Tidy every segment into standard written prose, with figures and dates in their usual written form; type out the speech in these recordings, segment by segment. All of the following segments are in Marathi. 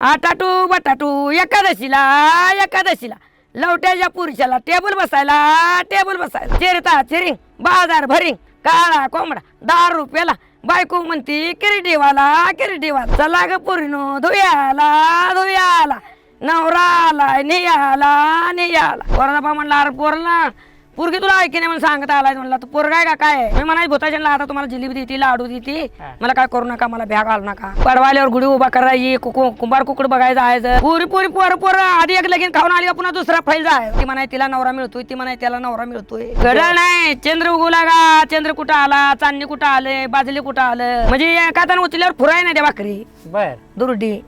आटाटू बटाटू एकादशीला एकादशीला लवट्याच्या पुरुषाला टेबल बसायला चिरता चिरिंग बाजार भरिंग काळा कोंबडा 10 रुपयाला बायको म्हणती किरडीवाला चला ग पुरीनो धुयाला नवरा आला नियाला पोराला म्हणला अरे पोरला पोरगी तुला ऐकी नाही म्हणून सांगत आलाय म्हणला तू पोरगा आहे का काय मी म्हणाय भूताच्या आता तुम्हाला जिलेबी देते लाडू देते मला काय करू नका मला भ्या घालू नका पडवाल्यावर गुढी उभा करायची कुंभार कुकड बघायचं जायचं पुरी पोर आधी एक लगीन खाऊन आली का पुन्हा दुसरा फैल जायचं ती म्हणाय तिला नवरा मिळतोय ती म्हणाय त्याला नवरा मिळतोय घड्याळ नाही चंद्र उगवला का चंद्र कुठं आला चांदणी कुठं आले बाजली कुठं आलं म्हणजे एका ताण उचल्यावर फुराय नाही त्या भाकरी बर दुर्डी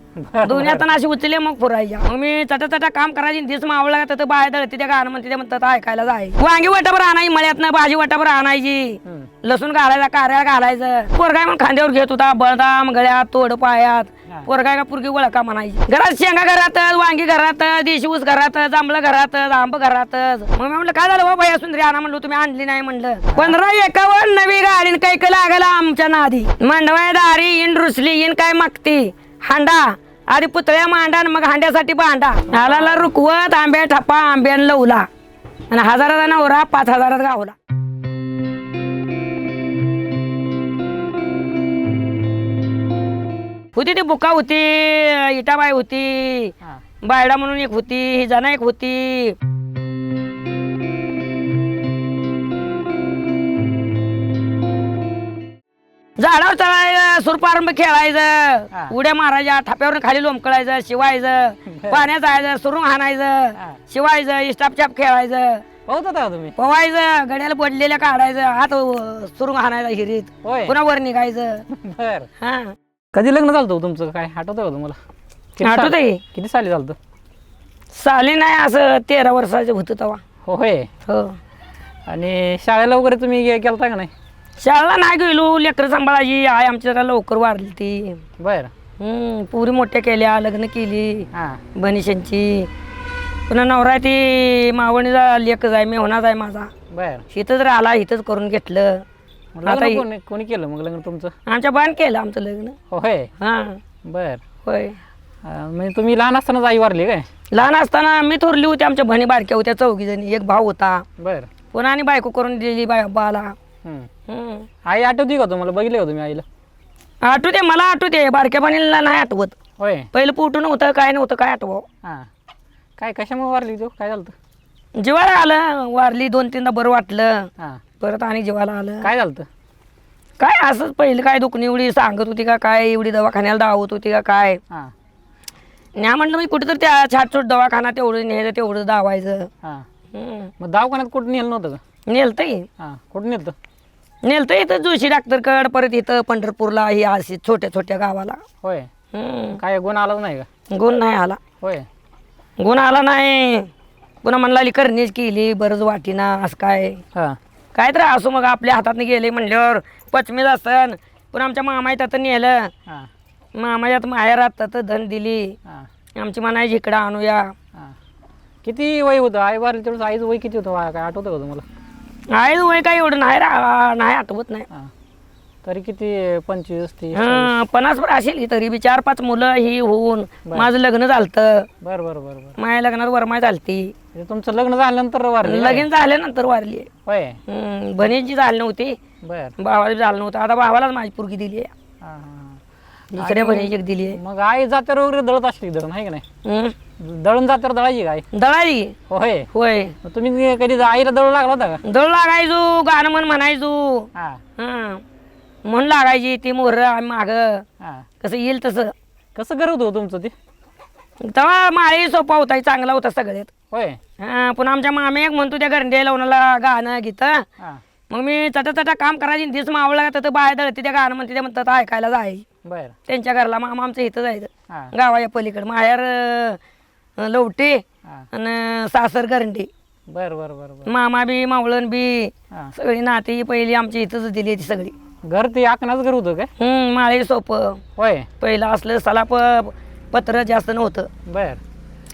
दोन्ही हाताने अशी उचलले मग फुरायच्या मग मी चटा काम करायची दिस मावळला तर बाहेर दळते त्या गाणं म्हणते म्हणतात ऐकायला जाय वांगी वाटाभर आणायची मळ्यात भाजी वाटाभर आणायची लसूण घालायचा कारळ्या घालायचं पोरगाय मग खांद्यावर घेत होता बळदाम गळ्यात तोड पायात पोरगाय का पुरगी वळका म्हणायची घरात शेंगा घरातच वांगी घरातच देशी ऊस घरातच आंबलं घरातच आंब घरातच मग मी म्हणलं काय झालं बाबा या सुंदरी आणा म्हणलो तुम्ही आणली नाही म्हणलं 1551 नवी गाडी कैक लागला आमच्या नादी मांडवाय दारी इन रुसली इन काय मागती हांडा आधी पुतळ्या मांडा मग हांड्यासाठी भांडा हालाला रुकवत आंब्या ठप्पा आंब्यान लवला आणि 1000चा नवरा 5000 गावला होती ती बुका होती इटाबाई होती बायडा म्हणून एक होती ही जना एक होती झाडावर चढायचं सुरपारंभ खेळायचं उड्या मारायच्या थाप्यावर खाली लोंबकळायचं शिवायचं पाण्यात जायचं सुरुंग हाणायचं शिवायचं इस्टापचाप खेळायचं तुम्ही पवायचं गड्याला पडलेल्या काढायचं हात सुरुंग हाणायचा हिरीत पुन्हा वर निघायचं बर हा कधी लग्न झालं तुमचं काय आठवतं का तुम्हाला आठवतंय किती साली झालं साली नाही असं 13 वर्षाचं होतं तेव्हा होय हो आणि शाळेला वगैरे तुम्ही गेलता का नाही शाळेला नाही गेलो लेकर सांभाळायची आई आमच्या जरा लवकर वारली ती बर पुरी मोठ्या केल्या लग्न केली हा बनिशांची पुन्हा नवरा ती मावणीचा लेकच आहे मेहनाच आहे माझा बर इथंच राहिला इथंच करून घेतलं आता कोणी केलं मग लग्न तुमचं आमच्या बाण केलं आमचं लग्न होय हा बर होय म्हणजे तुम्ही लहान असतानाच आई वारली काय लहान असताना मी थोरली होती आमच्या बहिणी बारक्या होत्या 4 जणी एक भाऊ होता बर पुन्हा आणि बायको करून दिली बाला आई आठवती का तुम्हाला बघितले का तुम्ही आईला आठवते मला आठवते बारक्या बहिणीला नाही आठवत होय पहिलं पोटू नव्हतं काय नव्हतं काय आठव हा काय कशामुळे वारली तो काय झालं जीवाला आलं वारली 2-3दा बरं वाटलं हा परत आणि जीवाला आलं काय झालं काय असंच पहिलं काय दुखणी एवढी सांगत होती का काय एवढी दवाखान्याला धावत होती का काय हा न्या म्हटलं मी कुठेतरी त्या छाटछोट दवाखाना तेवढं न्यायचं तेवढं धावायचं हा मग दवाखान्यात कुठं नेलं नव्हतं का नेलतंय हा कुठं नेलं नेलतं इथं जोशी डॉक्टरकड परत इथं पंढरपूरला ही अशी छोट्या गावाला होय काय गुण आलाच नाही का गुण नाही आला होय गुण आला नाही पुन्हा म्हणला करणीच केली बरंच वाटीना असं हा काय तर असो मग आपल्या हातातनं गेले म्हणल्यावर पचमीच असन पुन्हा आमच्या मामाई तर नेलं हा मामायात माहेरात तर धन दिली हा आमची म्हणायची इकडं आणूया हा किती वय होतं आई वारली तेवढं आईचं वय किती होतं काय आठवतं का तुम्हाला आहे वय काय एवढं नाही आठवत नाही हा तरी किती 25-30 50 वर असेल तरी बी 4-5 मुलं ही होऊन माझं लग्न झालतं बर बर बर बर माझ्या लग्नात वरमाय झालती तुमचं लग्न झाल्यानंतर वारली लगीन झाल्यानंतर वारली होय बहिणीची झाली नव्हती बर भावाला झालं नव्हतं आता भावालाच माझी पोरगी दिली आहे हा हा दुसऱ्या बहिणीची एक दिली आहे मग आई जात्यावर वगैरे दळत असली दळण आहे का नाही दळण जात्यावर दळायची काय दळाली होय होय मग तुम्ही कधी आईला दळू लागला होता का दळ लागायचो गाणं म्हणायचो हा म्हणून लागायची ती मोहर आम्ही माग हा कसं येईल तसं कसं करत होतं तुमचं ते तेव्हा माळी सोपा होता चांगला होता सगळ्यात होय पुन्हा आमच्या मामे एक म्हणतो त्या गरंडे लावणाला गाणं गीतं हा मग मी चटा काम करायची दिस मावळला तर बाहेर दळते त्या गाणं म्हणते ते म्हणतात ऐकायला जायची बर त्यांच्या घरला मामा आमचं इथं जायचं हा गावाच्या पलीकडे माहेर लवटे हा आणि सासर गरंडे बर बर बर बर मामा बी मावळण बी हा सगळी नाती पहिली आमची इथंच दिली ती सगळी घर ते आकणाच घर होतं काय माळी सोपं होय पहिलं असलं सलाप पत्र जास्त नव्हतं बर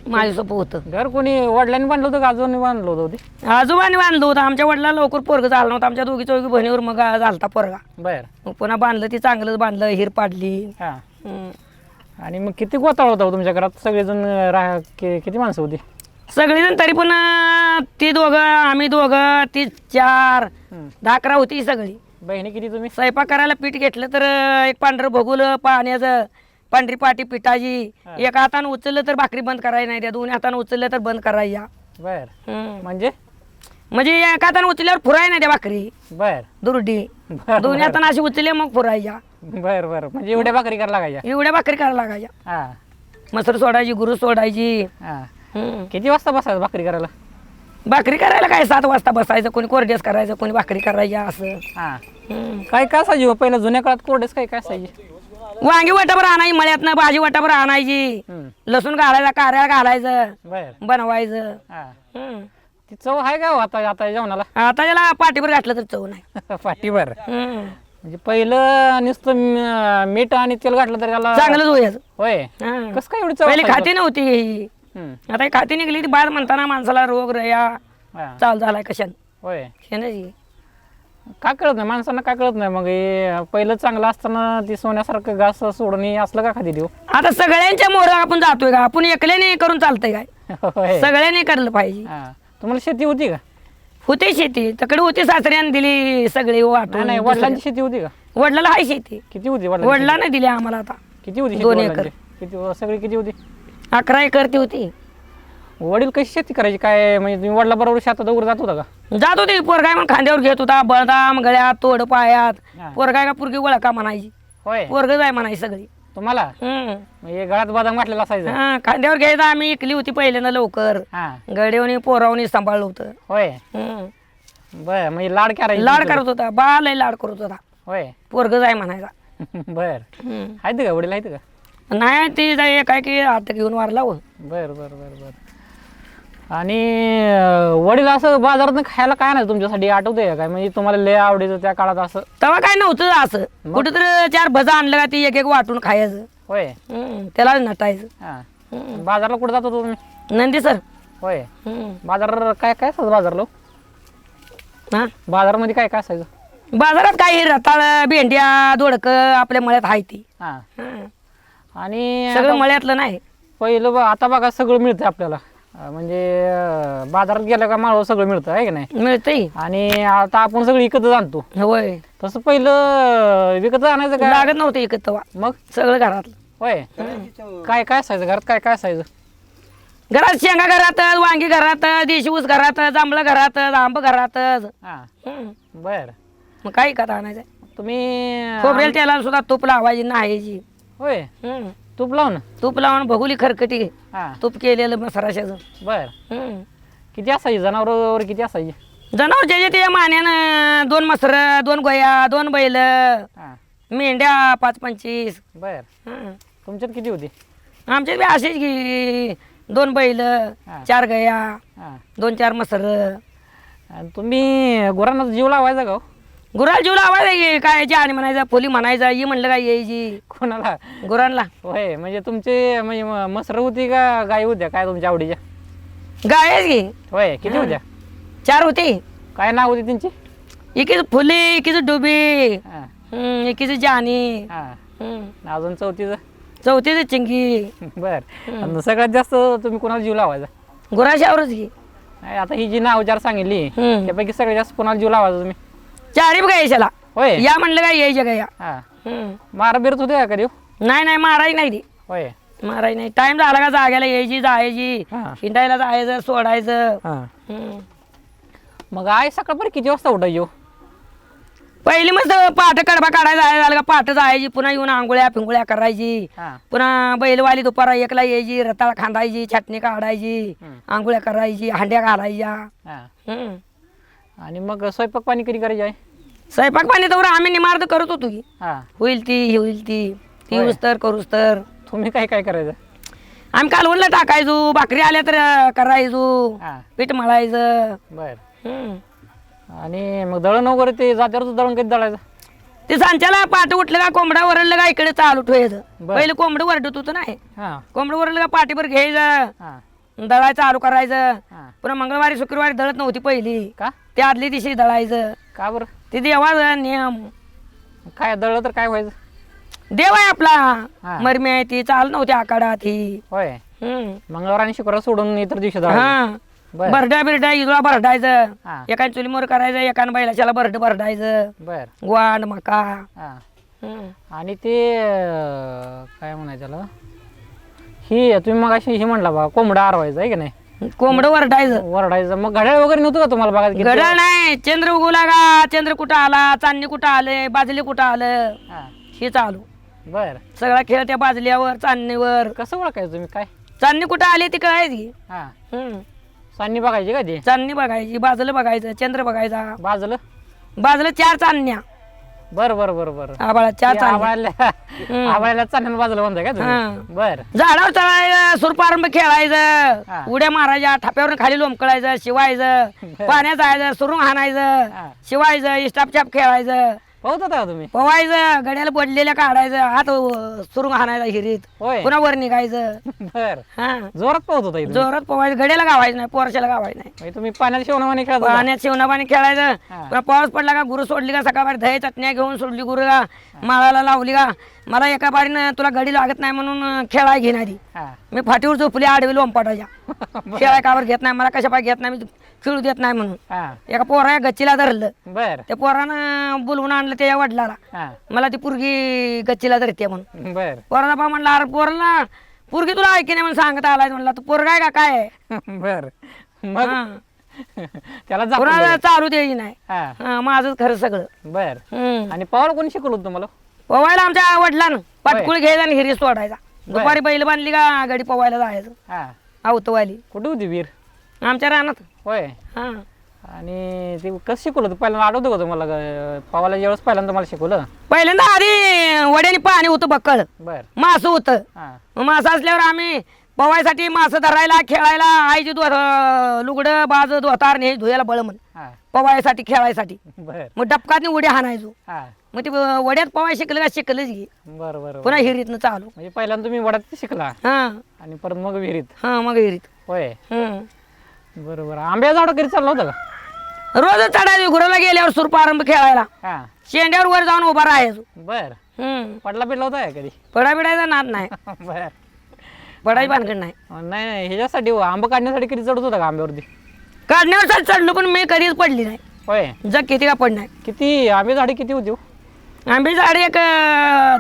माळी सोपं होतं घर कोणी वडिलांनी बांधलं होतं का आजोबांनी बांधलं होतं ते आजोबांनी बांधलं होतं आमच्या वडिलांना लवकर पोरग झालं नव्हतं आमच्या 2-4 बहिणीवर मग झालता पोरगा बर मग पुन्हा बांधलं ती चांगलंच बांधलं हिर पाडली हा आणि मग किती गोताळ होता हो तुमच्या घरात सगळेजण किती माणसं होती? सगळेजण तरी पण ती दोघं आम्ही दोघं ती 4 10-11 होती सगळी. बहिणी किती तुम्ही? स्वयंपाक करायला पीठ घेतलं तर एक पांढरं भगुल पाण्याचं, पांढरी पाटी पिठाची, एका हातानं उचललं तर भाकरी बंद करायची नाही, त्या दोन्ही हातानं उचललं तर बंद करायच्या. बर म्हणजे म्हणजे एका हातानं उचलल्यावर फुराय नाही त्या भाकरी बर दुरडी, बर दोन्ही हातानं अशी उचलले मग फुरायच्या. बर बर म्हणजे एवढ्या भाकरी करायला लागायच्या? एवढ्या भाकरी करायला लागायच्या. हा मसर सोडायची, गुरु सोडायची. हा. किती वाजता बसायचं भाकरी करायला? भाकरी करायला काय 7 वाजता बसायचं, कोणी कोरडेस करायचं, कोणी भाकरी करायच्या असं. हा काय काय असायची पहिल्या जुन्या काळात कोरडेस काय काय असायची? वांगी वाटाभर आणायची मळ्यातनं, भाजी वाटाभर आणायची, लसूण घालायचा, कारळा घालायचं, बर बनवायचं. हा ती चव आहे का हो आता आता जेवणाला? आता त्याला पाठीभर घातलं तर चव नाही. पाटीभर म्हणजे पहिलं नुसतं मीठ आणि तेल घातलं तर त्याला चांगलंच होयाचं. होय. हं. कसं काय एवढी चव पहिली असायची? खाती नव्हती ही. आता ही खाती निघली ती बाद म्हणताना माणसाला रोग रया हा. चाल झालाय कशाने. होय शेणाची. का कळत नाही माणसांना, काय कळत नाही मग हे पहिलं चांगलं असताना ती सोन्यासारखं घास सोडून हे असलं का खाती देऊ? आता सगळ्यांच्या मोर आपण जातोय का? आपण एकल्याने करून चालतंय काय? होय. सगळ्यांनी करलं पाहिजे. हा. तुम्हाला शेती होती का? होती शेती, तकडे होती, सासऱ्याने दिली सगळी वाटून. नाही वडिलांची शेती होती का? वडिलाला आहे शेती, किती होती वडिलांची? वडिलाने दिली आम्हाला. आता किती होती शेती 2 वडिलांची? एकर. किती सगळी किती होती? 11 एकर ती होती. वडील कशी शेती करायची काय म्हणजे तुम्ही वडिला बरोबर शेतात वगैरे जात होता का? जात होती. पोरगाय मग खांद्यावर घेत होता, बळदाम गळ्यात, तोड पायात. हा. पोरगाय का पुरगी वळका म्हणायची, होय पोरग जाय म्हणायची सगळी. तुम्हाला म्हणजे गळ्यात बदाम घातलेला असायचं? हा, खांद्यावर घ्यायचं. आम्ही इकली होती पहिल्यांदा लवकर, हा गड्यावनी पोरावनी सांभाळलं होतं. होय. बर म्हणजे लाड करायची? लाड करत होता, बा लय लाड करत होता. होय. पोरग जाय म्हणायचा. बर आहेत का वडील आहेत का? नाही ती जाय काय की हात घेऊन वारला हो. बर बर बर बर. आणि वडील असं बाजारात खायला काय नाही तुमच्यासाठी आठवतंय का काय? म्हणजे तुम्हाला लय आवडीचं त्या काळात असं? तेव्हा काय नव्हतं असं. कुठेतरी 4 भजा आणलं का ती एक एक वाटून खायचं. होय. त्याला नटायचं. हा बाजारला कुठं जात होतो तुम्ही? नंदी सर. होय. बाजार काय काय असायचं बाजारला? हा, बाजारामध्ये काय काय असायचं? बाजारात काही रताळ, भेंड्या, दोडक आपल्या मळ्यात आहे ती. हा आणि सगळं मळ्यातलं नाही. पहिलं आता बघा सगळं मिळतं आपल्याला, म्हणजे बाजारात गेलं का माळव सगळं मिळतं आहे की नाही? मिळतंय. आणि आता आपण सगळं विकतच आणतो. होय. तसं पहिलं विकत आणायचं का? लागत नव्हतं एकत तेव्हा, मग सगळं घरातलं. होय. काय काय असायचं घरात? काय काय असायचं घरात? शेंगा घरातच, वांगी घरातच, देशी ऊस घरातच, जांभळं घरातच, आंब घरातच. हा बर. मग काही कथा आणायचं. तुम्ही खोबरेल तेलाला सुद्धा तूप लावायची नाहायची. होय तूप लावून? तूप लावून भगुली खरकटी हा तूप केलेलं मसराशाचं. बर. किती असायची जनावर वगैरे किती असायची? जनावर जे ते मान्यानं 2 मसर, 2 गोया, 2 बैल, हा मेंढ्या 5-25. बर. तुमच्यात किती होती? आमच्यात बी असेच की 2 बैल, 4 गया, हा 2-4 मसर. आणि तुम्ही गुरांना जीव लावायचा का हो? गुराला जीव लावायचा की काय आणि म्हणायचा, फुली म्हणायचा, ये म्हणलं काय यायची कोणाला? गुरांना. होय. म्हणजे तुमचे म्हणजे मसर होती का गाय होत्या काय तुमच्या आवडीच्या? गायच की. होय. किती होत्या? 4 होती. काय नाव होती त्यांची? एकीच फुली, एकीच डुबी, हा एकीच जानी, हा अजून चौथीचं? चौथीच चिंगी. बर. आणि सगळ्यात जास्त तुम्ही कोणाला जीव लावायचा? गुराशावरच की. नाही, आता ही जी नाव 4 सांगितली त्यापैकी सगळ्यात जास्त कोणाला जीव लावायचा तुम्ही? 4 बी गायशाला. होय. या म्हणलं काय यायच्या गया. हा मारा बिरत होते का कधी? नाही मारायची नाही ती. होय. मारायची नाही. टाइम झाला का जाग्याला यायची, जायची, हा. हिंडायला जायचं, सोडायचं. हा मग आई सकाळपर्यंत किती वाजता उठायची हो? पहिली मस्त पाठ कडबा काढायला जायला झालं का पाठ जायची, पुन्हा येऊन आंघोळ्या फिंगोळ्या करायची, हा पुन्हा बैलवाली दुपारा 1ला यायची, रताळ खांदायची, चटणी काढायची, आंघोळ्या करायची, हांड्या घालायच्या. हा आणि मग स्वयंपाक पाणी कधी करायची आहे? स्वयंपाक पाणी तर आम्ही निमार्द करत होतो की. हा होईल ती ही होईल ती ती होय. होऊस तर करूस तर. तुम्ही काय काय करायचं? आम्ही कालवणला टाकायचो, भाकरी आल्या तर करायचो, हा पीठ मळायचं. बर. आणि मग दळण वगैरे ते जात्यावरच दळण कधी दळायचं? ते सांच्याला पाठ उठलं का कोंबडा वरडलं का इकडे चालू ठेवायचं. बर. पहिलं कोंबडं वरडत होतं नाही. हा कोंबडं वरडलं का पाठीभर घ्यायचं, हा दळायचं, चालू करायचं. हा पुन्हा मंगळवारी शुक्रवारी दळत नव्हती पहिली, का? ते आदल्या दिवशी दळायचं. का बरं? ते देवाचा नियम. काय दळलं तर काय व्हायचं? देव आहे हा. आपला मरमी आहे ती चाल नव्हती आकाडात ही होय हम्म. मंगळवार आणि शुक्रवार सोडून इतर दिवशी जावं. हा बर बरडा बिरडा इजळा भरडायचं हा. एकाने चुलीमोर करायचं एकाने बैलाच्याला भरडायचं बर ग्वांड मका हा हम्म. आणि ते काय म्हणायचं त्याला ही तुम्ही मग अशी ही म्हणला बा कोंबडा आरवायचा आहे की नाही कोंबडं वरडायचं वरडायचं मग घड्याळ वगैरे नव्हतं का तुम्हाला बघायला किती? गडा नाही चंद्र उगवला का चंद्र कुठं आला चांदणी कुठं आलं बाजली कुठं आलं हा हे चालू बर सगळा खेळ त्या बाजल्यावर चांदणीवर कसं ओळखायचं तुम्ही काय चांदणी कुठं आली ती कळायची हा हम्म. सान्नी बघायची का ते चांदणी बघायची बाजलं बघायचं चंद्र बघायचा बाजलं बाजलं 4 चांदण्या बर बर बर बर आबाळा 4 चांदण्या आवाळ्याला चांदण्याला बाजूला म्हणताय का हा. तुम्ही बर झाडावर चढायचं सुरपारंभ हा. खेळायचं उड्या मारायच्या थाप्यावर खाली लोंबकळायचं शिवायचं बर. पाण्यात जायचं सुरुंग हाणायचं हा. शिवायचं इस्टापचाप खेळायचं पाहत होता का तुम्ही पवायचं गड्याला बडलेल्या काढायचं हात सुरुंग हाणायचा हिरीत होय पुन्हा वर निघायचं बर हा जोरात पाहत होता इथं जोरात पवायचं गड्याला गावायचं नाही पोरशाला गावायचं नाही म्हणजे तुम्ही पाण्यात शेवणावाने खेळत होता? पाण्यात शिवणा पाणी खेळायचं हा. पुन्हा पाऊस पडला का गुरु सोडली का सकाळी दही चटण्या घेऊन सोडली गुरु का माळाला लावली का मला एका बारीनं तुला गडी लागत नाही म्हणून खेळाय घेणारी हा मी फाटीवर झोपली आडवी लोंपाटाच्या खेळाय कावर घेत नाही मला कशा पाय घेत नाही मी खेळू देत नाही म्हणून हा एका पोरा गच्चीला धरलं बर त्या पोरानं बोलवून आणलं त्या वडिलाला हा मला ती पुरगी गच्चीला धरते म्हणून बर पोराला बा म्हणला अरे पोराला पुरगी तुला ऐकी नाही म्हणून सांगत आलाय म्हणला तू पोरगा आहे का काय आहे? बर मग हा. त्याला जा कोणाला चालू द्यायची नाही हा हा, माझंच खरं सगळं बर हम्म. आणि पवायला कोणी शिकवलं होतं तुम्हाला पवायला आमच्या वडिलानं पाटकुळ घ्यायचा आणि हिरी सोडायचा दुपारी बैल बांधली का गडी पवायला जायचं हा आवतवाली कुठे होती वीर आमच्या रानात होय हा आणि ते कसं शिकवलं होतं पहिल्यांदा आठवतं का तुम्हाला पवायला ज्यावेळेस पहिल्यांदा मला शिकवलं पहिल्यांदा आधी वड्याने पाणी होतं बक्कळ बर मासं होतं हा मग मासं असल्यावर आम्ही पवायसाठी मासं धरायला खेळायला आईची लुगडं बाज धोतार हे धुयाला बळमन हा पवायसाठी खेळायसाठी बर मग डबकातनी उड्या हाणायचो हा मग ते वड्यात पवाय शिकलं का शिकलंच घे बरं बरं पुन्हा हिरीतनं चालू म्हणजे पहिल्यांदा तुम्ही वडात शिकला हा आणि परत मग विहिरीत हा मग हिरीत होय हम्म. बरोबर आंब्या झाड कधी चाललं होतं का रोजच चढायचो गुरुला गेल्यावर सुरपारंभ खेळायला हा शेंड्यावर वर जाऊन उभा राहायचो बर हम्म. पडला पिडला होता का कधी पडा बिडायचा नाद नाही बर पडायची भानगड नाही नाही नाही ह्याच्यासाठी आंबा काढण्यासाठी कधी चढत होता का आंब्यावरती काढण्यावर चढलो पण मी कधीच पडली नाही होय जग किती का पडणार किती आंबे झाडे किती होती हो? आंबे झाड एक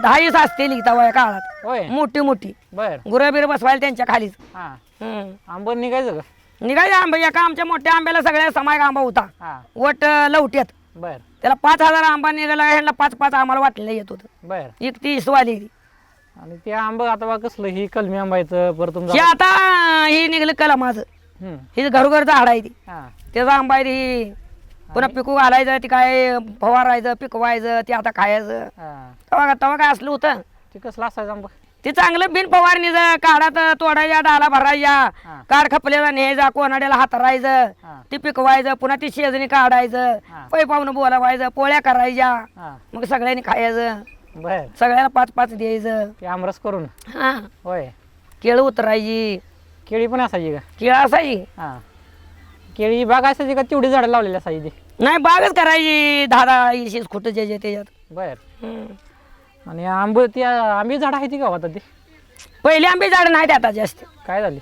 10 असते लिहिता काळात होय मोठी मोठी बर गुरं बिरं बसवायला त्यांच्या खालीच हा हम्म. आंबा निघायचं का निघायचे आंबे एका आमच्या मोठ्या आंब्याला सगळ्या समायक आंबा होता हा वट लवट्यात बर त्याला 5,000 आंबा निघाला ह्यांना 5-5 आम्हाला वाटलेलं येत होतं बर एक 30 वाली आणि ते आंबा आता बा कसलं ही कलमी आंबा येतं परत हे तुमचा आता ही निघलं कला माझं हम्म. ही घरोघर झाड आहे ती हा त्याचा आंबा आहे ती पुन्हा पिकू घालायचं ती काय फवारायचं पिकवायचं ते आता खायचं हा तेव्हा काय असलं होतं ते कसलं असायचं आंबा ते चांगलं बिन फवारणीचं काढात तोडायच्या डाला भरायच्या हा. काढ खपलेला न्यायचा कोणाड्याला हातरायचं हा ते पिकवायचं पुन्हा ती शेजणी काढायचं हा. पै पाहुणं बोलावायचं पोळ्या करायच्या हा मग सगळ्यांनी खायचं बर सगळ्याला 5-5 द्यायचं ते आमरस करून हा होय केळं उतरायची केळी पण असायची का केळं असायची हा केळी बाग असायची का तेवढी झाडं लावलेली असायची नाही बागच करायची 10-10 20 खोटं जे त्याच्यात बर हम्म. आणि ती आंबी झाडं आहे ती का आता ती पहिले आंबे झाड नाहीत आता जास्त काय झाली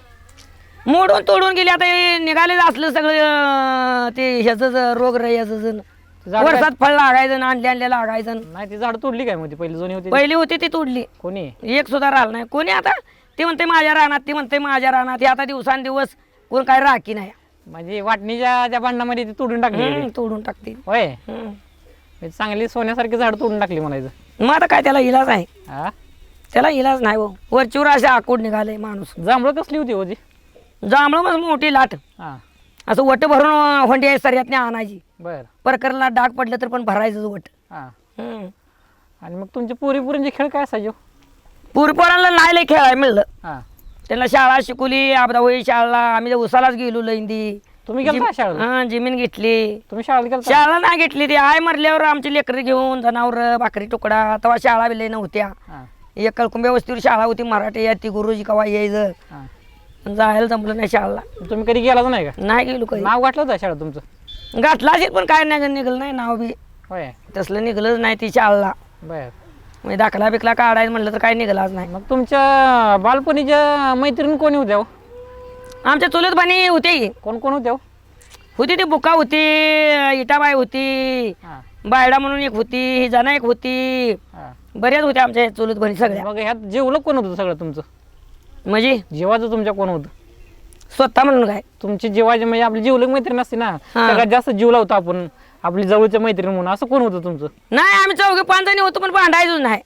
मोडून तोडून गेली आता हे निघाले असलं सगळं ते ह्याच रोग याचं झाड वर्षात फळ लागायचं आणि आणल्या लागायचं नाही ती झाड तोडली काय मग ती पहिली जुनी होती ती? पहिली होती ती तोडली कोणी एक सुद्धा राहिलं नाही कोणी आता ते म्हणते माझ्या रानात ती म्हणते माझ्या रानात हे आता दिवसांदिवस कोण काय राखी नाही म्हणजे वाटणीच्या त्या भांडामध्ये ती तोडून टाकली हम्म, तोडून टाकते होय हम्म. म्हणजे चांगली सोन्यासारखी झाड तोडून टाकली म्हणायचं मग आता काय त्याला इलाज आहे हा त्याला इलाज नाही हो वरचीवर असे आकूड निघाले माणूस जांभळं कसली होती होती जांभळं मग मोठी लाट हा असं वट भरून होंडी सऱ्यातने आणायची बर परकरला डाग पडलं तर पण भरायचं वट हा हम्म. आणि मग तुमचे पोरींचे खेळ काय असायचे हो? पोरांना नाही लय खेळायला मिळलं हा त्यांना शाळा शिकवली आपदा होई शाळेला आम्ही उसालाच गेलो लैंदी तुम्ही गेलता शाळेला हा जमीन घेतली तुम्ही शाळेत गेलता शाळा नाही घेतली ती आय मरल्यावर आमची लेकरं घेऊन जनावर भाकरी तुकडा तेव्हा शाळा बिले नव्हत्या हा एक कळकुंब्या वस्तीवर शाळा होती मराठी या ती गुरुजी कवा यायचं हा जायला जमलं नाही शाळेला तुम्ही कधी गेलाच नाही का नाही गेलो कधी नाव गाठलं होतं शाळेत तुमचं गाठला असेल पण काय नाही निघलं नाही नाव बी होय तसलं निघलंच नाही ती शाळेला बर म्हणजे दाखला बिकला काढायचं म्हणलं तर काय निघालाच नाही. मग तुमच्या बालपणीच्या मैत्रीण कोणी होत्या हो? आमच्या चुलत बहिणी होते की. कोण कोण होत्या हो? होती ती बुका होती, इटाबाई होती, हा, बायडा म्हणून एक होती, हिजाना एक होती, हा. बऱ्याच होत्या आमच्या चुलत बहिणी सगळ्या. मग ह्यात जेवलं कोण होतं सगळं तुमचं? म्हणजे जेवाचं तुमच्या कोण होतं? स्वतः म्हणून काय तुमची जेवायची म्हणजे आपली जीवलग मैत्रीण असते ना, हा. सगळ्यात जास्त जीव लावतो आपण आपली जवळच्या मैत्रीण म्हणून, असं कोण होतं तुमचं? नाही आम्ही 4-5 जणी होतो पण भांडायचोच नाही.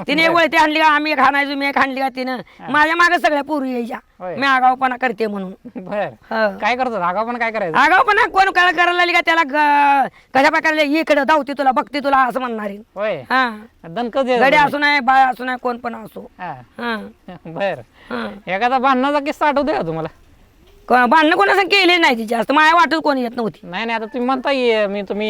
तिने एक वळती आणली का आम्ही एक हाणायचो, मी एक हाणली का तिनं. माझ्या मागे सगळ्या पोरी यायच्या, होय. मी आगाऊपणा करते म्हणून. बर, हं. काय करतात आगाव पण काय करायचं? आगाऊपणा कोण करायला लागली का त्याला कशा प्रकारे इकडे धावते तुला बघते तुला असं म्हणणार. होय, हा दणकच गडी असू नाही बाय असू नाही कोण पण असो. हा. हा बर, हा. एखादा भांडणाचा किस्सा आठवतोय का तुम्हाला? भांडणं कोणाचं केले नाही ती जास्त, माझ्या वाटत कोणी येत नव्हती. नाही नाही, आता तुम्ही म्हणताय तुम्ही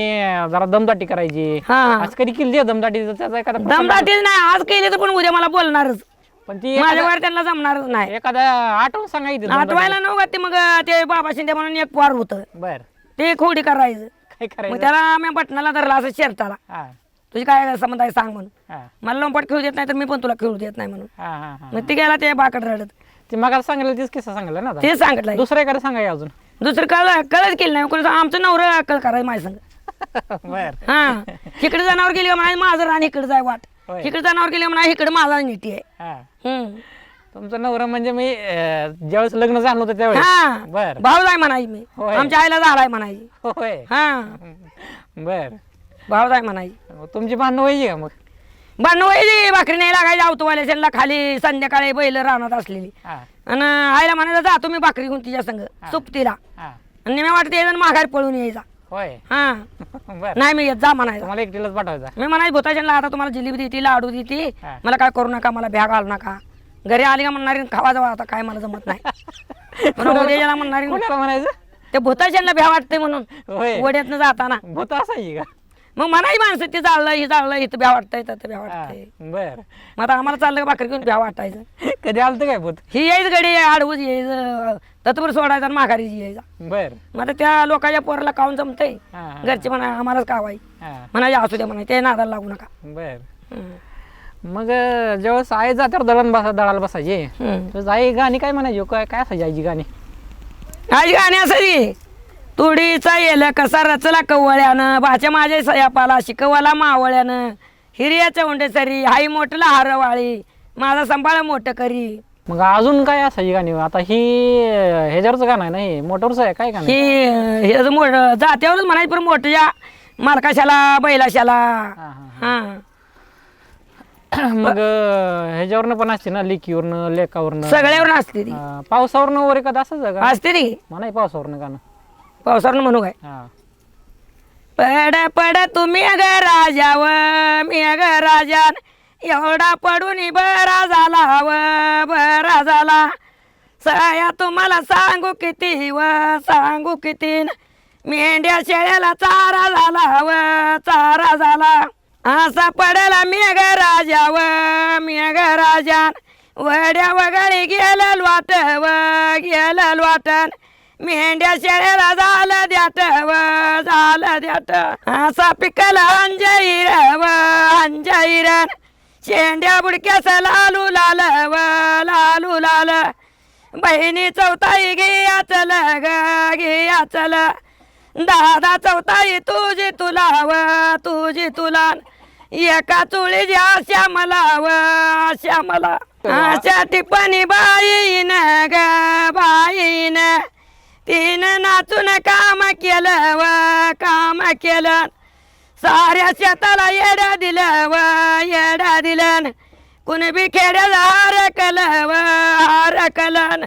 जरा दमदाटी करायची, हा आज कधी केली दमदाटी? त्याचा एखादा प्रसंग- दमदाटीच नाही, आज केली तर पण उद्या मला बोलणारच. पण ती माझ्या वर त्यांना जमणारच नाही. एखादा आठवण सांगायची आठवायला नव्हतं ते. मग ते बाबा शिंदे म्हणून एक पोर होतं, बर, ते खोडी करायचं. काय मग करायचं? त्याला मी बटनाला धरला असं शेरताला, हा, तुझी काय संबंध आहे सांग म्हणून. हा, मला लंपट खेळू देत नाही तर मी पण तुला खेळू देत नाही म्हणून. हा, हा, हा. मग ती गेला ते बाकड रडत. ते मग सांगितलं तेच किस्सा सांगितलं ना आता. ते सांगितलं दुसरं एखादं सांगाय अजून. दुसरं कळच केलं नाही. कोणी आमचं नवरं कळ करायचं माझ्या संग. बर, हा इकडे जनावर गेली का म्हणा माझं रान इकडे जाय वाट, होय. इकडे जनावर गेली म्हणा इकडे माझा नीती आहे. हा. हम्म. तुमचं नवरा म्हणजे मी ज्यावेळेस लग्न झालं होतं त्यावेळेस. हा बर, भाऊ जाय म्हणायची मी, होय. आमच्या आईला झालाय म्हणायची. होय, हा बर. भाऊ जाय म्हणायची. तुमची भांडणं व्हायची का मग? बनवायची भाकरी नाही लागायची आवतोवाल्या शेणला खाली संध्याकाळी बैल रानात असलेली. हा, आणि आईला म्हणायचं जा तुम्ही भाकरी घेऊन तिच्या संग सुपतीला, हा, आणि मी वाटते यायचं माघारी पळून यायचा. होय. हा बर, नाही मी येत जा म्हणायचं. तुम्हाला एकटीलाच पाठवायचा? मी म्हणायचं भूताशनला आता तुम्हाला जिलेबी देते लाडू देते, हा. मला काय करू नका, मला भ्या घालू नका. घरी आली का म्हणणारी खावा जावा आता काय मला जमत नाही. म्हणून उद्याला म्हणणारी कोणाला म्हणायचं? ते भूताशनला भ्या वाटते म्हणून होय, वड्यातनं जाताना. भूत असायची का? मग म्हणायची माणसं ते चाललं हे चाललं इथं भ्या वाटतंय तर भ्या हा, वाटतंय. बर. मग आता आम्हाला चाललं का भाकरी घेऊन भ्या वाटायचं. कधी आलतं काय भूत? ही यायच गडी आडवूच यायचं तत्पर सोडायचं आणि माघारीची यायचा. बर, मग आता त्या लोकांच्या पोराला काऊन जमतंय. हा, हा, घरचे म्हणा आम्हालाच कावाई हा, म्हणायचे असू द्या म्हणा ते नादाला लागू नका. बर. हम्म. मग जेव्हा आई जात्यावर दळाला बसायची, हम्म. तेव्हा आई गाणी काय म्हणायची? काय काय असायची आईची गाणी? आज गाणी असायची तुडीचा येल कसा रचला कवळ्यानं, भाच्या माझ्या सयापाला शिकवाला मावळ्यानं, हिर्याच्या उंडे सरी हाई मोठला हारवाळी माझा सांभाळ मोठं करी. मग अजून काय असायची गाणी? आता ही ह्याच्यावरचं गाणं आहे ना, हे मोटरचं आहे काय गाणं? ही हे मोठ जात्यावरच म्हणायचं पण मोठ्या मालकाशाला बैलाशाला. हा, हा, हा मग ह्याच्यावरनं पण असते ना, लेकीवरनं लेकावरनं सगळ्यावर असते ती. पावसावरनं वगैरे कदा असंच का? असते ती म्हणाय पावसावरनं गाणं. पावसानं म्हणू काय हा, पड पड तुम्ही अग राजाव मी अग राजान एवढा पडून बरा झाला व बरा झाला. सया तुम्हाला सांगू किती व सांगू किती, मेंढ्या शेळ्याला चारा झाला व चारा झाला. असा पडला मी अग राजाव मी अग राजान वड्या वगळी गेलं वाट व गेलं वाटण, मेंढ्या शेळ्याला झालं द्याट व झालं द्याट. असा पिकला अंजईर व अंजईरन शेंड्या बुडक्यास लालू लाल व लालू लाल. बहिणी चौथाई घे चल ग घे चल, दादा चौथाई तुझी तुला व तुझी तुला, एका चुळीची आशा मला व आशा मला. अशा टिप्पणी बाईन ग बाईन, तिनं नाचून काम केलं व काम केलं, साऱ्या शेताला येड्या दिलं व येड्या दिलं, कुणबी खेड्याला हारकलं व हारकलं,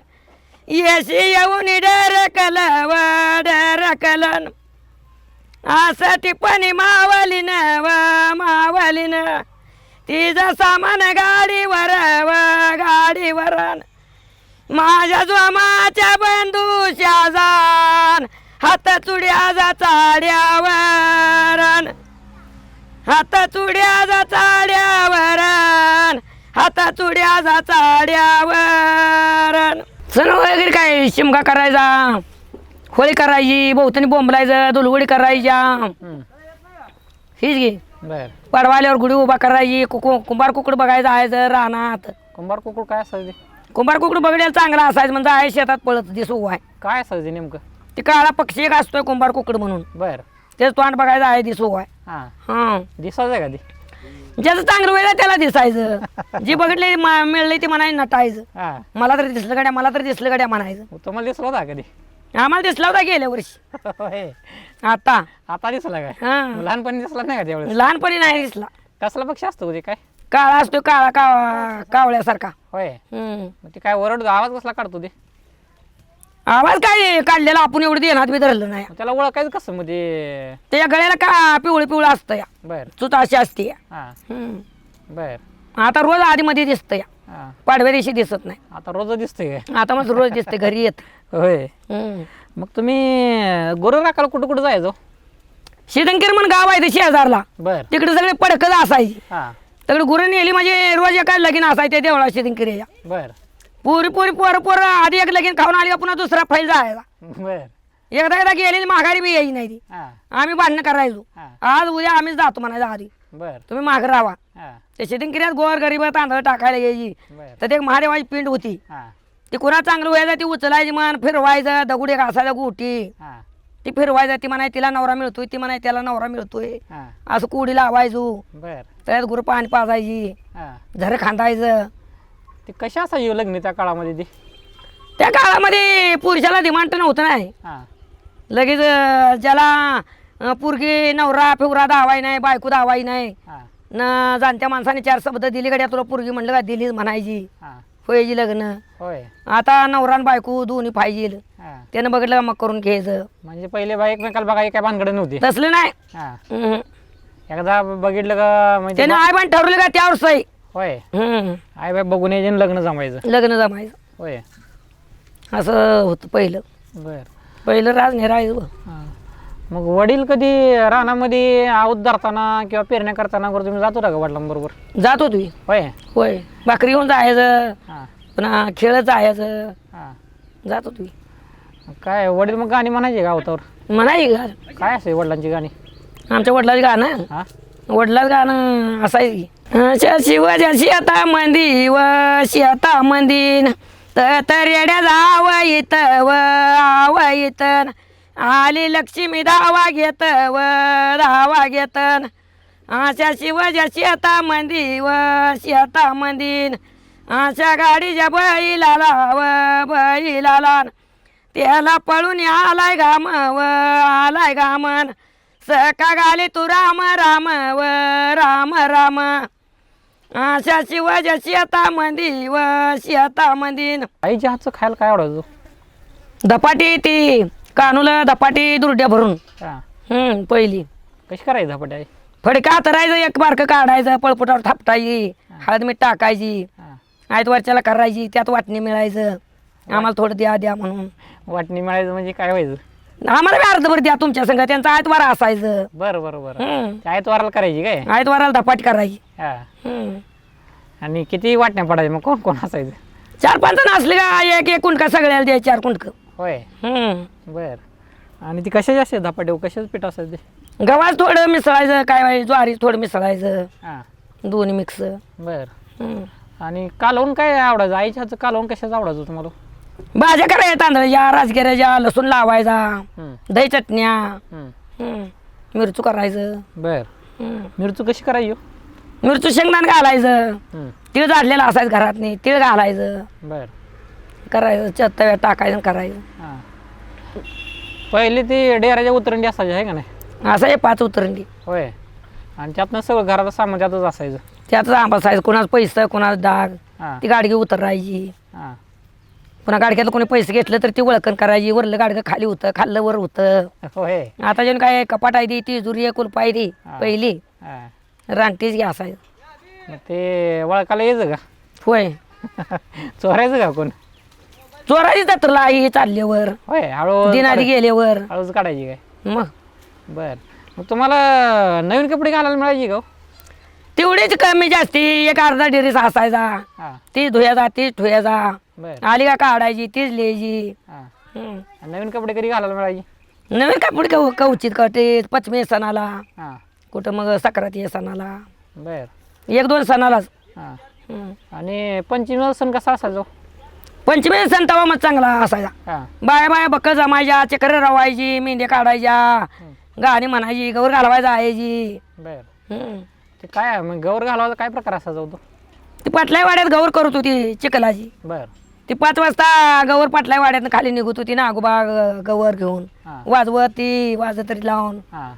येशी येऊन डरकलं व डरकलं. असं टिप्पणी मावलीन व मावलीन, तिचं सामान गाडीवर व गाडीवर, माझ्या जोमाच्या बंधूच्या जान हात चुड्याचा चाड्यावर, हात चुड्याचा चाड्यावर, हात चुड्याचा चाड्यावर. सण वगैरे काय शिमगा करायचा, होळी करायची, भोवतानी बोंबलायचं, दुलगुडी करायच्या, हीच घे बर. पाडवा आल्यावर गुढी उभा करायची, कुंभार कुकड बघायचं आहे रानात. कुंभार कुकुड काय असायचं ते? कुंभार कुकड बघण्याला चांगला असायचं म्हणजे आहे शेतात पळत दिसू आहे. काय असायचं ते नेमकं? ते काळा पक्षी एक असतोय कुंभार कुकड म्हणून, बर. तेच तोंड बघायचं आहे दिसू आहे. हां, हा, दिसायचं का ते? ज्याचं चांगलं वेळ आहे त्याला दिसायचं, जी बघितले मिळले ते म्हणायचं नटायचं. हां, मला तरी दिसलं गड्या, मला तरी दिसलं गड्या म्हणायचं. तुम्हाला दिसला होता कधी? आम्हाला दिसला होता गेल्या वर्षी. होय. आता आता दिसला काय? हा, लहानपणी दिसला नाही का त्यावेळेस? लहानपणी नाही दिसला. कसला पक्षी असतो ते काय? काळा असतो, काळा कावळ्यासारखा. होय. हम्म. मग ते काय ओरड आवाज कसला काढतो ते? आवाज काय काढलेला आपण एवढं देण्यात बी धरलं नाही. मग त्याला ओळखायचं कसं मग ते? त्याच्या गळ्याला का पिवळं पिवळं असतं या, बर. चुत अशी असते या. हां, हम्म. बर. आता रोज आधी मध्ये दिसतं या, हां, पाडव्या दिवशी दिसत नाही. आता रोज दिसतंय काय? आता मग रोज दिसते घरी येत. होय. हम्म. मग तुम्ही गुरु राखायला कुठं कुठं जायचो? शिदंकेर म्हणून गाव आहे ते शेजारला, बर. तिकडे सगळे पडकच असायची. हां, तिकडे गुरु नेली म्हणजे रोज एका लगीन असायचे देवळा शिदंकेरीच्या. बर. पुरी पुरी पोरं आधी एक लगीन खाऊन आली का पुन्हा दुसरा फैल जायला. बर. एकदा गेली माघारी बी यायची नाही ती. हां, आम्ही भांडणं करायचो, हां, आज उद्या आम्हीच जातो म्हणायचं आधी, बर. तुम्ही माघार राहा. हां, ते शिदंकेरीत गोर गरीब तांदळ टाकायला यायची. बर. तर ते एक महादेवाची पिंड होती, हां, ती कुणा चांगलं व्हायचं ती उचलायची मन फिरवायचं, दगुडे घासायला गोटी हां, ती फिरवायचं. ती म्हणाय तिला नवरा मिळतोय, ती म्हणाय त्याला नवरा मिळतोय, हां, असं कुडी लावायचो. बर. त्यात गुरु पाणी पाजायची, हां. झर खांदायचं. ते कशा असायची लग्न त्या काळामध्ये ती? त्या काळामध्ये पुरुषाला डिमांड नव्हतं नाही. हां, लगेच ज्याला पोरगी नवरा फिवरा दावाय नाही, बायको दावाई नाही, हां, न जाणत्या माणसाने 4 शब्द दिली गड्या तुला पोरगी म्हणलं का दिली म्हणायची, हां, व्हायची लग्न. होय. आता नवरा आणि बायको दोन्ही पाहिजे, हां, त्यानं बघितलं का मग करून घ्यायचं. म्हणजे पहिले बाई एकमेकाला बघाय काय भानगड नव्हती. तसलं नाही. हां, हम्म. एकदा बघितलं का म्हणजे त्याने आई पण ठरवलं का त्यावर सही. होय. हम्म. आई बाई बघून यायचे आणि लग्न जमायचं. लग्न जमायचं होय. असं होतं पहिलं. बर. पहिलं राजने राहायचं. हां. मग वडील कधी रानामध्ये आऊत धरताना किंवा पेरण्या करताना वगैरे तुम्ही जातो का वडिलांबरोबर? जातो तुम्ही. होय. होय, भाकरी घेऊन जायचं, हां, पुन्हा खेळत जायचं, हां. जातो तुम्ही. काय वडील मग गाणी म्हणायचे का अवतावर? म्हणायची का काय असे वडिलांची गाणी? आमच्या वडिलाचं गाणं, हां, वडिलाचं गाणं असायची. शिवच्या शेतामंदी व शेतामंदीन तरेड्या जाव येत व आव येत, आली लक्ष्मी धावा घेत व धावा घेत. अशा शिवच्या शेतामंदी व शेतामंदीन अशा गाडीच्या बैलाला व बैलाला, त्याला पळून आलाय घाम व आलाय घामन, सका गाली तू राम राम व राम राम. अशा शिवाच्या शेतामंदी व शेतामंदीन. आईच्या हातचं खायला काय आवडायचं? धपाटी ती कानूला धपाटी दुर्ड्या भरून. हां. पहिली कशी करायचं धपाटे आई? फडका तरायचं, एक बारकं काढायचं, पळपुटावर थापटायची, हळद मीठ टाकायची, हां. आयत वरच्याला करायची, त्यात वाटणी मिळायचं, आम्हाला थोडं द्या द्या म्हणून. वाटणी मिळायचं म्हणजे काय व्हायचं? आम्हाला बी अर्धभर द्या तुमच्या संग, त्यांचं आयतवार असायचं. बरं बरं बरं. ते आयतवाराला करायची काय? आयतवाराला धपाटी करायची. हां. हम्म. आणि किती वाटण्या पडायच्या मग? कोण कोण असायचं? 4-5 जण असले का एक एक कुंडका सगळ्याला द्यायचे, 4 कुंडक. होय. बर. आणि ती कशाची असते धपाटे? कशाचं पीठ असायचं ते? गव्हाचं थोडं मिसळायचं, काय व्हायचं ज्वारी थोडं मिसळायचं, हां. दोन्ही मिक्स. बर. आणि कालवून काय आवडायचं? आईच्या हातचं कालवून कशाचं आवडायचं तुम्हाला? भाज्या करायच्या, तांदळाच्या, राजगिऱ्याच्या, लसूण लावायचा, हं, दही चटण्या, हं. मिरचू करायचं. बर. मिरचू कशी करायची हो? मिरचू शेंगदाण घालायचं, हं. तीळ झाडलेलं असायचं घरात, नाही तीळ घालायचं, बर. करायचं, तव्यात टाकायचं आणि करायचं. हां. पहिले ती डेराच्या उतरंडी असायची आहे का नाही? असं हे 5 उतरंडी. होय. आणि त्यातनं सगळं घराचं सामान त्यातच असायचं. त्यातच आंबा असायचं, कोणाचं पैसे कोणाचं डाग, हां. ती गाडगी उतरायची. हां. पुन्हा गाडग्याला कोणी पैसे घेतलं तर ती वळकण करायची, वरलं गाडगं खाली होतं, खाल्लं वर होतं. होय. आता जेव्हा काय कपाट आहे ती तिजुरी आहे, कुलप आहे ती हां. पहिली हां. रानटीच घ्या असायचं. मग ते वळकाला यायचं का? होय, चोरायचं का कोण? चोराची जत्रा ही चालल्यावर, होय. हळू दिनादी गेल्यावर. हळूच काढायची काय? मग बर. मग तुम्हाला नवीन कपडे घालायला मिळायची का हो? तेवढीच कमी जास्ती एक अर्धा डिरीस असायचा, हां. ती धुयाचा तीच ठुयाचा, बर. आली का काढायची तीच लिहायची. हां. हम्म. आणि नवीन कपडे कधी घालायला मिळायची? नवीन कापड कवचित कटे पचमे सणाला हां. कुठं मग सक्राती सणाला, बर 1-2 सणालाच. हां. हं. आणि पंचमीचा सण कसा असायचो? पंचमी सण तेव्हा मग चांगला असायचा. हां. बाया बक्कळ जमायच्या, चक्र रवायची, मेंढ्या काढायच्या, गाणी म्हणायची, गौर घालवायला जायची. बर हं. ते काय मग गौर घालवायचा काय प्रकार असायचा होतो? ती पाटलाई वाड्यात गौर करत होती चिखलाची. बर ती 5 वाजता गौर पाटलाई वाड्यात खाली निघत होती ना, आगोबा गौर घेऊन हां. वाजवत ती वाजतरी लावून हां.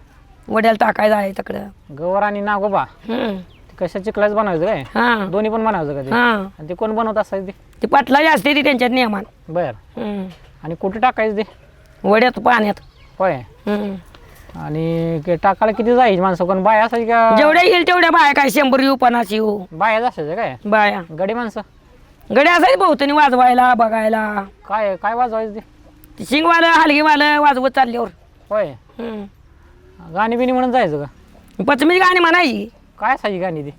वड्याला टाकायचं आहे तकडं. गौर आणि नागोबा हं. ते कशा चिखलाच बनवायचं काय? हां दोन्ही पण बनवायचं का ते? हां. आणि ते कोण बनवत असायचं ते? ती पाटलाई असते ती त्यांच्यात नियमान. बर हं. आणि कुठे टाकायचं ते? वड्यात पाण्यात. होय. हं. आणि ते टाकायला किती जायची माणसं? कोण बाया असायची का? जेवढ्या येईल तेवढ्या बाया, काय 100 येऊ 50 येऊ बायाच असायचं काय? बाया. गडी माणसं गड्या असायची बहुतनी वाजवायला बघायला. काय काय वाजवायचं ते? ती शिंगवालं हलगीवालं वाजवत चालल्यावर. होय. हं. गाणी बिणी म्हणून जायचं का? पचमीची गाणी म्हणायची. काय असायची गाणी ती?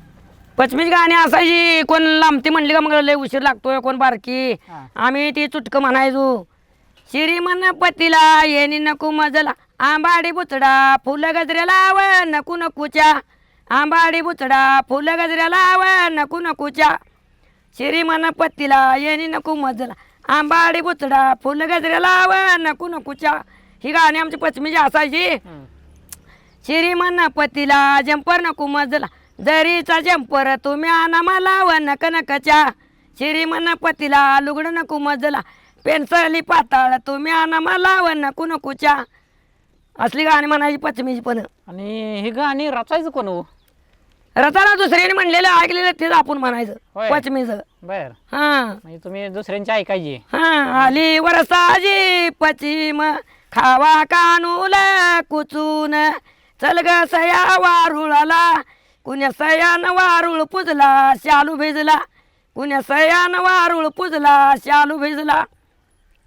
पचमीची गाणी असायची. कोण लांबती म्हणली का मग लय उशीर लागतोय, कोण बारकी. हां. आम्ही ती चुटकं म्हणायचो. श्रीमन पतीला येणी नको मजला, आंबाडी बुचडा फुलं गजऱ्या लाव नको नकोच्या, आंबाडी बुचडा फुलं गजऱ्या लाव नको नकोच्या. श्रीमन पतीला येणी नको मजला, आंबाडी बुचडा फुलं गजऱ्या लाव नको नकोच्या. ही गाणी आमची पचमीची असायची. श्रीमन पतीला जंपर नको मजला, जरीचा जंपर तुम्ही आणा मला व नक नकच्या. श्रीमन पतीला लुगडं नको मजला, पेन्सली पाताळ तुम्ही आणा मला व नको नकोच्या. असली गाणी म्हणायची पचमीची पण. आणि ही गाणी रचायचं कोण हो? रताना दुसऱ्याने म्हणलेलं ऐकलेलं तेच आपण म्हणायचं होय. पचमीचं. बर हां म्हणजे तुम्ही दुसऱ्यांची ऐकायची. हां. आली वरसाजी पश्चिम, खावा कानूल कुचून, चल ग सया वारुळाला, कुण्या सयान वारुळ पुजला शालू भिजला, कुण्या सयान वारुळ पुजला शालू भिजला.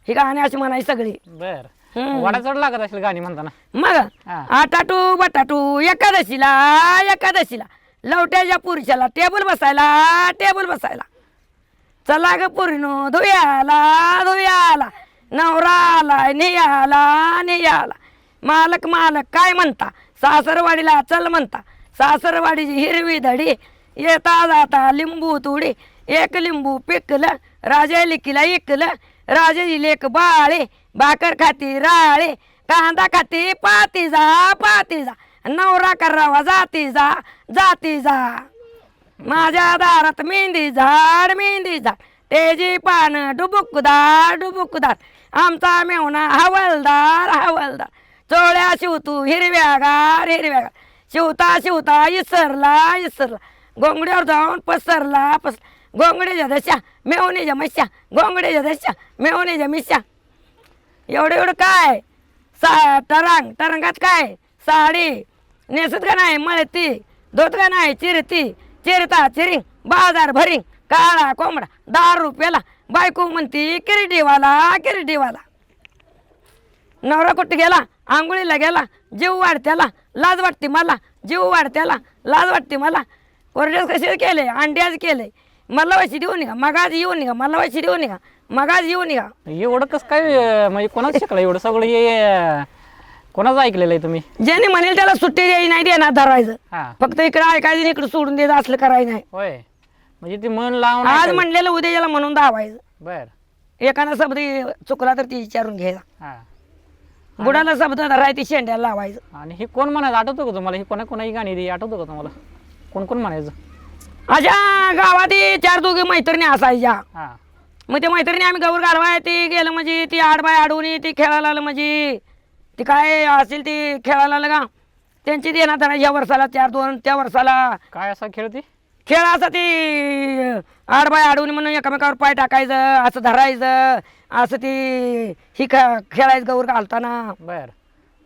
ही गाणी अशी म्हणायची सगळी. बर हम्म. वाडा चढ लागत असेल गाणी म्हणताना. मग हां. आटाटू बटाटू एकादशीला लवट्याच्या पुरुषाला टेबल बसायला, चला ग पुरीनो धुयाला नवराला नियाला. मालक काय म्हणता, सासरवाडीला चल म्हणता, सासरवाडीची हिरवी धडी, येता जाता लिंबू तुडी, एक लिंबू पिकलं राजा लिकीला इकलं, राजाची लेक बाळे, भाकर खाती राळे, कांदा खाती पाती जा, नवरा करावा जाती जा. माझ्या दारात मेहंदी झाड, तेजी पान डुबुकदार, आमचा मेवणा हवलदार. चोळ्या शिवतू हिरव्यागार, शिवता इसरला, गोंगड्यावर जाऊन पसरला, गोंगड्याच्या दशा मेवणीच्या मस्या, गोंगड्याच्या दशा मेवणीच्या मिश्या. एवढं काय टरंगात काय साडी नेसत का नाही मळती, धोत का नाही चिरता चिरिंग, बाजार भरिंग, काळा कोंबडा 10 रुपयाला, बायको म्हणती किरडीवाला. नवरा कुठे गेला, आंघोळीला गेला, जीव वाढत्याला लाज वाटते मला, कोरडेच कसे केले, अंड्याच केले, मला वशी देऊ नका, मगाज येऊ नका. एवढं कसं काय म्हणजे कोणाच शिकला एवढं सगळं हे? कोणाचं ऐकलेलं आहे तुम्ही? ज्याने म्हणेल त्याला सुट्टी द्यायची नाही, देणार धरायचं. हां. फक्त इकडे ऐकायचं इकडे सोडून द्यायचं, असलं करायचं नाही. होय. म्हणजे ती मन लावून आज ऐकायचं. म्हणलेलं उद्या याला म्हणून धावायचं. बर एखादा शब्द चुकला तर ती विचारून घ्यायचा. हां. बुडाला शब्द धराय ती शेंड्याला लावायचं. आणि हे कोण म्हणायचं आठवतं का तुम्हाला? ही कोणाही गाणी ती आठवतं का तुम्हाला? कोण म्हणायचं? अशा गावात 4 दोघी मैत्रिणी असायच्या. हां. मग त्या मैत्रिणी आम्ही गौर घालवाय ती गेलं म्हणजे ती आडबाय अडवून ती खेळायला आलं म्हणजे ती काय असेल ती खेळायला आलं का त्यांची देणार धरा, या वर्षाला 4-2 त्या वर्षाला काय असा खेळ ती? खेळ असा ती आडबाय अडवून म्हणून एकमेकावर पाय टाकायचं, असं धरायचं, असं ती ही खेळायचं गौर घालताना. बर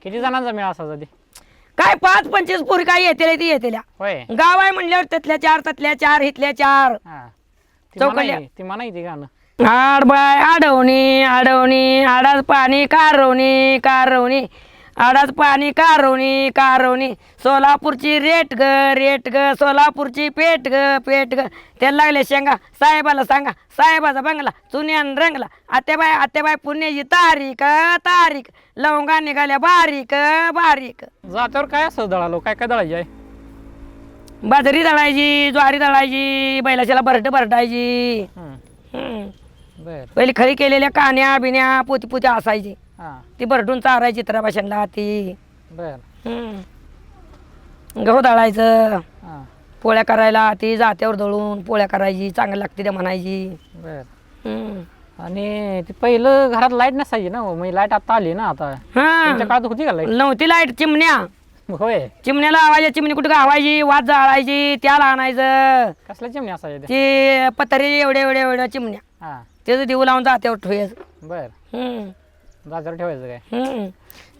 किती जणांचा मेळ असायचा ती? काय 5-25 पोरी काय येतेल्या. होय. गाव आहे म्हणल्यावर त्यातल्या 4 इथल्या 4. हां. चौकल्या. ती म्हणाय ती गाणं. आडबाय अडवणी आडाच पाणी कारवणी आडाच पाणी कारवणी कारवणी सोलापूरची रेट ग सोलापूरची पेट ग त्याला लागले शेंगा साहेबाला सांगा साहेबाचा बंगला चुन्यान रंगला आत्याबाई पुण्याची तारीख लवंगा निघाल्या बारीक जात्यावर काय असं दळालो काय काय दळायची आहे बाजरी दळायची ज्वारी दळायची बैलाशाला भरडायची बर पहिली खळी केलेल्या कान्या बिन्या पोती असायची हां ती भरडून चारायची चित्राभाषणला ती बर गहू दळायचं हां पोळ्या करायला ती जात्यावर दळून पोळ्या करायची चांगलं लागते त्या म्हणायची बर आणि ते पहिलं घरात लाईट नसायची ना हो, म्हणजे लाईट आता आली ना आता तुमच्या काळात होती का लाईट नव्हती लाईट चिमण्या होय चिमण्याला आवायच्या चिमणी कुठे गावायची वाद जाळायची त्याला आणायचं कसल्या चिमणी असायच्या ती पतरी एवढ्या चिमण्या हां त्याचं देऊ लावून जात्यावर ठेवायचं बर जात्यावर ठेवायचं काय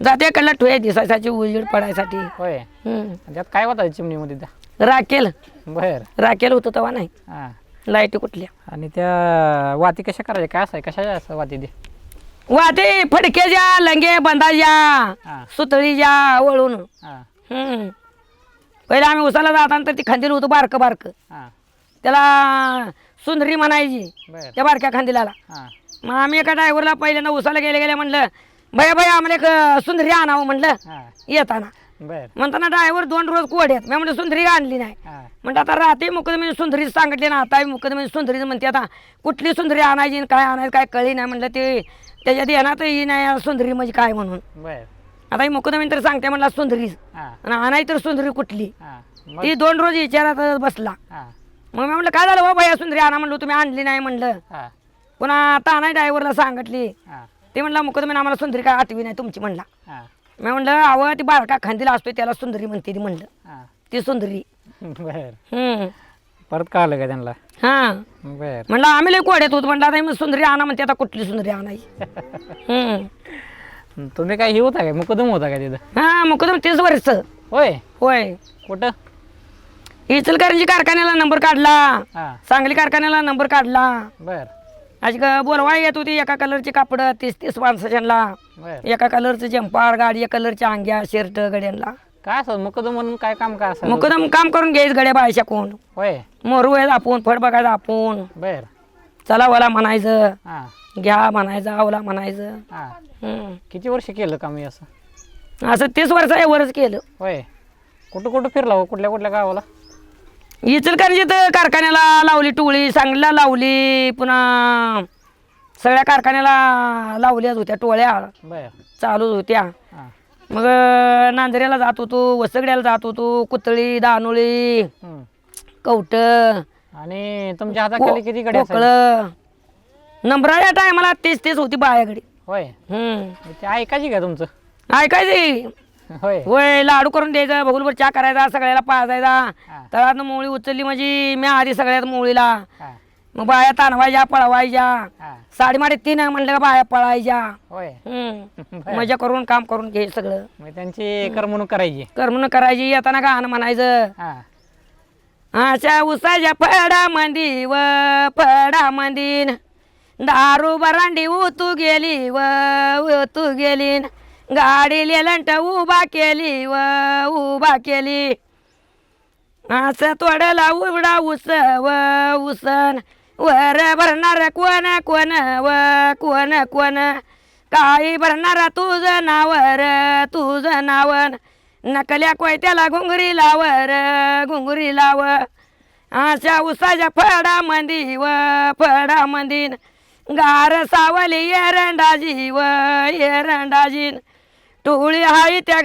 जात्याकडला ठेवाय दिसायसाठी उजेड पडायसाठी होय त्यात काय होतं चिमणीमध्ये त्या राखेल होतं तेव्हा नाही हां लाईटी कुठल्या आणि त्या वाती कशा करायच्या काय असाय कशा असं वाती ते वाते फडक्याच्या लंगे बंदाच्या हां सुतळीच्या वळून हां पहिला आम्ही उसाला जाताना तर ती खंदील होतं बारकं हां त्याला सुंदरी म्हणायची बर त्या बारक्या खंदिलाला हां मग आम्ही एका ड्रायव्हरला पहिल्यांदा उसाला गेले म्हणलं भया आम्हाला एक सुंदरी आणावं म्हणलं हां येताना बर म्हणताना ड्रायव्हर 2 रोज कोड्यात मी म्हणलं सुंदरी आणली नाही हां म्हणलं आता राहते मुकदमी सुंदरीच सांगितले ना आता मुकदमी सुंदरीच म्हणते आता कुठली सुंदरी आणायची आणि काय आणायचं काय कळली नाही म्हणलं ते त्याच्यात येणार ही नाही सुंदरी म्हणजे काय म्हणून बर आता ही मुकदमी तर सांगते म्हणला सुंदरीच हां आणि आणाय तर सुंदरी कुठली हां मग ती 2 रोज विचारात बसला हां मग मी म्हणलं काय झालं बाबा या सुंदरी आणा म्हणलं तुम्ही आणली नाही म्हणलं हां पुन्हा आता नाही ड्रायव्हरला सांगितली हां ते म्हणला मुकदमी आम्हाला सुंदरी काय आठवी नाही तुमची म्हणला हां मी म्हणलं अहो ती बारका खंदीला असतोय त्याला सुंदरी म्हणते ती म्हणलं हां ती सुंदरी बर परत का आलं का त्यांना हा बर म्हणलं आम्ही लय कोड्यात होतो म्हणलं आता मग सुंदरी आणा म्हणते आता कुठली सुंदरी आणायची तुम्ही काय हे होता काय मुकदम होता काय तिथं हा मुकदम 30 वर्ष होय होय कुठं इचलकरंजी कारखान्याला नंबर काढला हां सांगली कारखान्याला नंबर काढला बर आज बोलवा येत होती एका कलरची कापड 30 माणसाच्या बर एका कलरचं जंपार गाडी एका कलरच्या अंग्या शर्ट गड्यांना काय असं मुकदम म्हणून काय काम काय असं मुकदम काम करून घ्यायच गड्या बायच्या कोण होय मोरू आहे आपण फळ बघायचं आपण बर चला वाला म्हणायचं हां घ्या म्हणायचं आवला म्हणायचं हां किती वर्ष केलं काम हे असं असं 30 वर्ष वरच केलं होय कुठं फिरला हो कुठल्या कुठल्या गावाला इचलकरंजीत कारखान्याला लावली टोळी सांगलीला लावली पुन्हा सगळ्या कारखान्याला लावल्याच होत्या टोळ्या बर चालूच होत्या हां मग नांदऱ्याला जात होतो वसगड्याला जात होतो कुतळी दानोळी कवट आणि तुमच्या हाताखाली किती गड्या असायच्या? पोकळ नंबराच्या टायमाला तेच होती बायागडी होय ते ऐकायची का तुमचं ऐकायची होय होय लाडू करून द्यायचं भगुलभर चहा करायचा सगळ्याला पाजायचा हां तळातनं मोळी उचलली म्हणजे मी आधी सगळ्यात मोळीला हां मग बाया ताणवायच्या पळवायच्या हां साडेमाडे 3 म्हणलं का बाया पळायच्या होय मजा करून काम करून घे सगळं मग त्यांची करमणूक करायची करमणूक करायची येताना गाणं म्हणायचं हां अशा उसाच्या फडामंदी व फडामंदीन दारू बरांडी उतू गेली व उतू गेली गाडी लेलंट उभा केली व उभा केली असं तोडला उबडा उस व उसन वर भरणार कोण कोण व कोण कोण काही भरणारा तुझं नावन नकल्या कोयत्याला घुंगरी लाव अशा उसाच्या फडामंदी व फडामंदीन गार सावली एरंडाजीन टोळी हाई त्या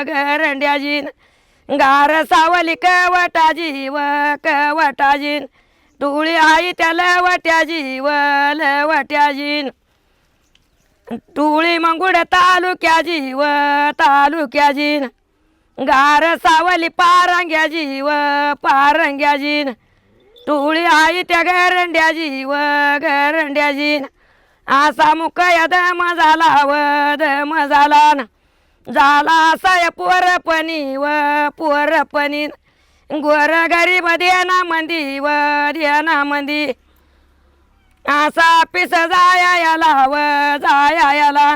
गरंड्याजीन गार सावली कवटाजीन टोळी हाई त्या लवट्याजीन टोळी मंगुड तालुक्याजीन गार सावली पारंग्याजीन टोळी हाई त्या गरंड्याजीन असा मुकया दम झाला झाला असा या पोरपणी गोर गरीब देना मंदी असा पिस जाया याला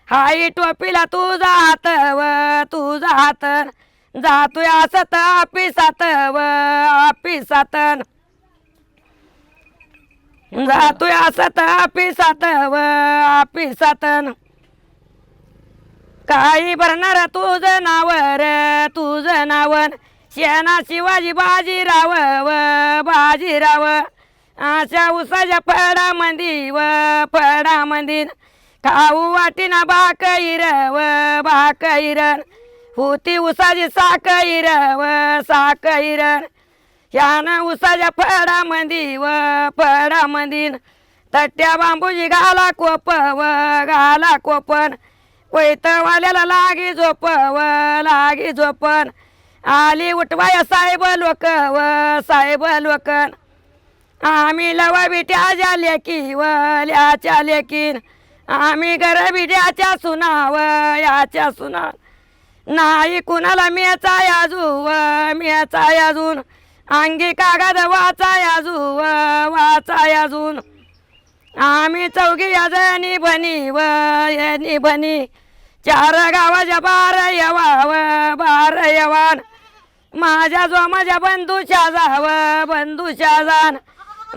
हाई टोपीला तुझा हात व तुझा हात जातोय असत ऑफिसात व ऑफिसात जातोय असत ऑफिसात व ऑफिसात काही भरणार तुझं नाव रे तुझं नावन शेणा शिवाजी बाजीराव व बाजीराव अशा उसाच्या फळामंदी व फळामंदी खाऊ वाटीना भाकईर व भाकईरण होती उसाची साकईर व साकईरण ह्यानं उसाच्या फळामंदी व फळामंदी तट्ट्या बांबूजी घाला कोप व घाला कोपन कोयतवाल्याला लागी झोप व लागी झोपन आली उठवाय साहेब लोक व साहेब लोकन आम्ही लवा बिट्याच्या लेकी व ल्याच्या लेकीन आम्ही घर बिट्याच्या सुना व याच्या सुना नाही कुणाला मेचा याजू व मेचा अजून अंगी कागद वाचा याजू व वाचा अजून आम्ही चौघी याजनी बनी व येनी बनी चार गावाच्या बार यवा व बार यवान माझ्या जो माझ्या बंधूच्या जाव बंधूच्या जाण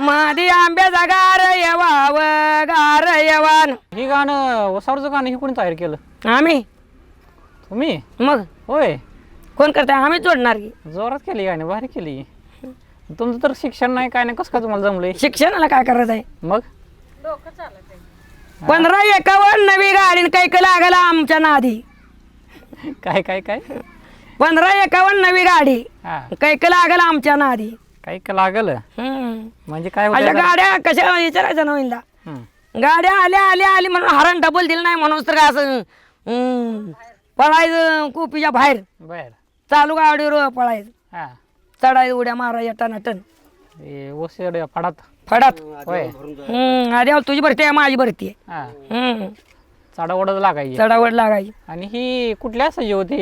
मादी आंब्याचा गार यवा व गार यवान हे गाणं वसावरचं गाणं हे कोणी तयार केलं आम्ही तुम्ही मग होय कोण करताय आम्ही जोडणार की जोरात केली गाणी भारी केली तुमचं तर शिक्षण नाही काय नाही कसं काय तुम्हाला जमलंय शिक्षणाला काय करायचं आहे मग 1551 नवी गाडी कैक लागला आमच्या नादी काय काय काय 1551 नवी गाडी हा कैक लागला आमच्या नादी काय का लागल म्हणजे काय अशा होतं गाड्या कशा विचारायचं नवीनला गाड्या आल्या आली म्हणून हरण डबल दिलं नाही म्हणून तर काय असं पळायचं कुपीच्या बाहेर बर चालू गाडीवर पळायचं हा चढायचं उड्या मारायच्या टनाटन हे ओसेड फडात फडात होय अरे तुझी भरती आहे माझी भरती हा आहे चढावडच लागायची चढावड लागायची आणि ही कुठल्या असायची होती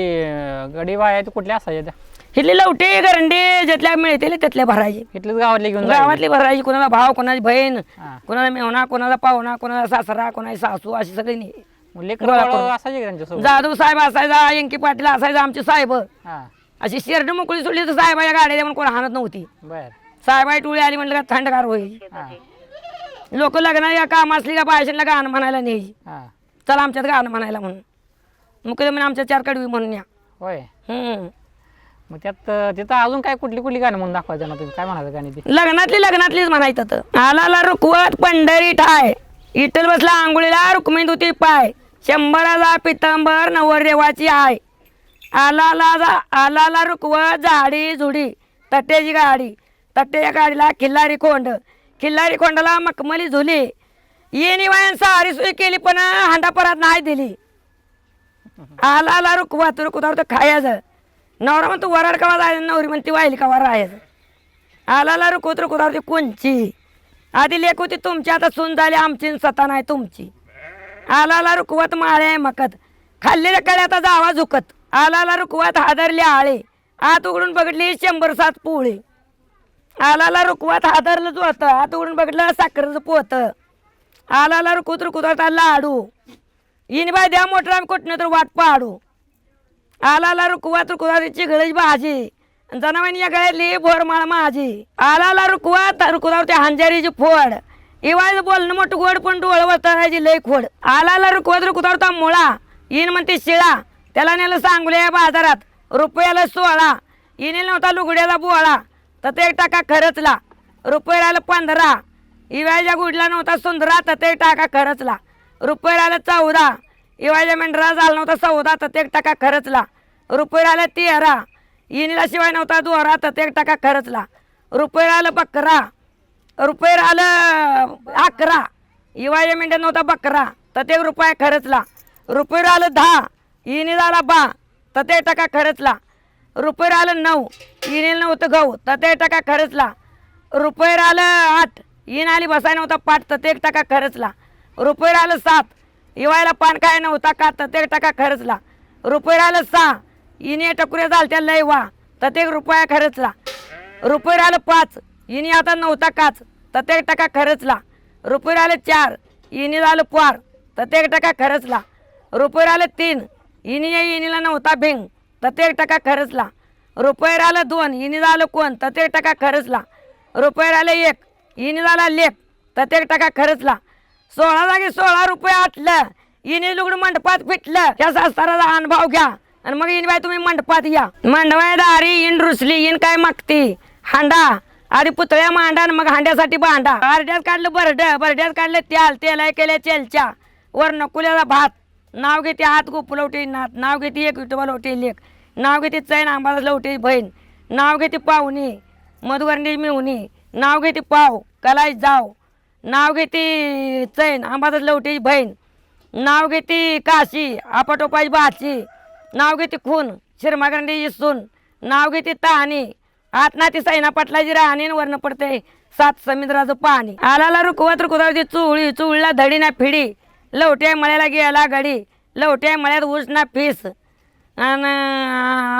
गडी वाया कुठल्या असायच्या त्या हिथली लवटे गरंडे ज्यातल्या मिळतील त्यातल्या भरायचे इथलेच गावातले घेऊन जायचे. गावातली भरायची कोणाला भाव कोणाची बहीण हा. कोणाला मेवणा कोणाला पाहुणा कोणाला सासरा कोणाची सासू अशी सगळी नाही मग लेकरं गोळा बाळं करून. असायचे का त्यांच्यासोबत जाधव साहेब असायचा यांकी पाटील असायचा आमचे साहेब हा अशी शेरड मोकळी सोडली तर साहेबाच्या गाड्या म्हणून कोण हाणत नव्हती बर साहेबाई टोळी आली म्हटलं का थंडगार होईल हा लोक लग्नाला काम असली का बायशांना गाणं म्हणायला न्यायची हा चला आमच्यात गाणं म्हणायला म्हणून मग म्हणे आमच्या 4 कडवी म्हणून या होय मग त्यात तिथं अजून काय कुठली कुठली गाणं म्हणून दाखवायचं ना तुम्ही काय म्हणायचं गाणी ती लग्नातलीच म्हणायचं तर आलाला रुकवत पंढरी ठाय इटल बसला आंघोळीला रुक्मिणी होती पाय 100 पितंबर नवरदेवाची आय आलाला रुकवत झाडी झुडी तट्ट्याची गाडी तट्ट्याच्या गाडीला खिल्लारी खोंडाला मखमली झुली येणी वायन सारी सोय केली पण हांडा परत नाही दिली आलाला रुकवत तर खायचं नवरा म्हणतो वराड कवा जायचं नवरी म्हणते वाहिली कवा राहायचं आलाला रुकवत कोणची आधी लेख होती तुमची आता सून झाली आमची सता नाही तुमची आलाला रुकवत माळे मकत खाल्लेल्या कडे आता जावा झुकत आलाला रुकवत हादरली आळे आत उघडून बघितली 107 पोळी आलाला रुकवत हादरलं जोत आत उघडून बघितलं साखरेचं पोत आलाला रुकवत लाडू इन बाय द्या मोटर आम्ही कुठनं तर वाट पाडू आलाला रुकवत चिघळची भाजी जनावानी या गळ्यातली भोरमाळ माझी आलाला रुकवत त्या हांजारीची फोड इवायचं बोलणं मोठं गोड पण डोळं वतरायची लई खोड आलाला रुकवत मुळा इन म्हणते शिळा त्याला नेलं सांगल्या बाजारात रुपयाला 16 इने नव्हता लुगड्याला बोळा तर ते 1 टाका खरचला रुपये राहिलं 15 इवायच्या गुडला नव्हता सुंदरा तर ते 1 टाका खरचला रुपये राहिलं 14 इवायच्या मेंढरा झाला नव्हता 14 तर ते 1 टाका खरचला रुपये राहिलं 13 इनीला शिवाय नव्हता दोरा तर ते 1 टाका खरचला रुपये राहिलं 11 रुपये राहिलं 11 इवायच्या मेंढ्या नव्हता 11 तर ते 1 रुपया खरचला रुपये राहिलं 10 इनी झाला 12 तर ते 1 टाका खरचला रुपये राहिलं 9 इनीला नव्हतं गहू तर ते 1 टाका खरचला रुपये राहिलं 8 इन आली बसाय नव्हता पाठ तर ते 1 टाका खरचला रुपये राहिलं 7 इवायला पान काय नव्हता का तर ते 1 टाका खरचला रुपये राहिलं 6 इने टकुऱ्या झालत्या लय वा तर ते 1 रुपया खरचला रुपये राहिलं 5 इने आता नव्हता काच तर ते 1 टाका खरचला रुपये राहिलं 4 इने झालं पार तर ते 1 टाका खरचला रुपये आलं 3, इनीला नव्हता भिंग तर ते 1% खर्चला. रुपये आलं 2, इनी झालं कोण तर ते 1% खर्चला. रुपये आलं 1, इनी झाला लेप तर ते 1% खर्चला. 16 जागी 16 रुपये आटलं. इनी लुगडं मंडपात फिटलं. त्या सास्ताराचा अनुभव घ्या आणि मग इन बाई तुम्ही मंडपात या. मंडवाय दारी इन रुसली इन काय मागती हांडा आधी पुतळ्या मांडा आणि मग हांड्यासाठी भांडा. अर्ध्यात काढलं बरड्यात काढलं तेल केल्या चेलच्या वर नकुल्याला भात. नाव घेते हात गुपलवटी नात. नाव घेते एक विठोबा लवटी लेक. नाव घेते चैन आंबादास लवटी बहीण. नाव घेते पाहुणी मधुवर्णी मिवणी. नाव घेते पाव कलाई जाव. नाव घेते चैन आंबादास लवटी बहीण. नाव घेते काशी आपटोपाची भाची. नाव घेते खून शिरमागंडी सून. नाव घेते तहानी आत ना ती सैना पाटलाची राहणी वर्ण पडते 7 समुद्राचं पाणी. आलाला रुकवत रुकवती चुळी चुळला धडी ना फिडी. लवट्या मळ्याला गेला गडी. लवट्या मळ्यात ऊस ना फीस. आणि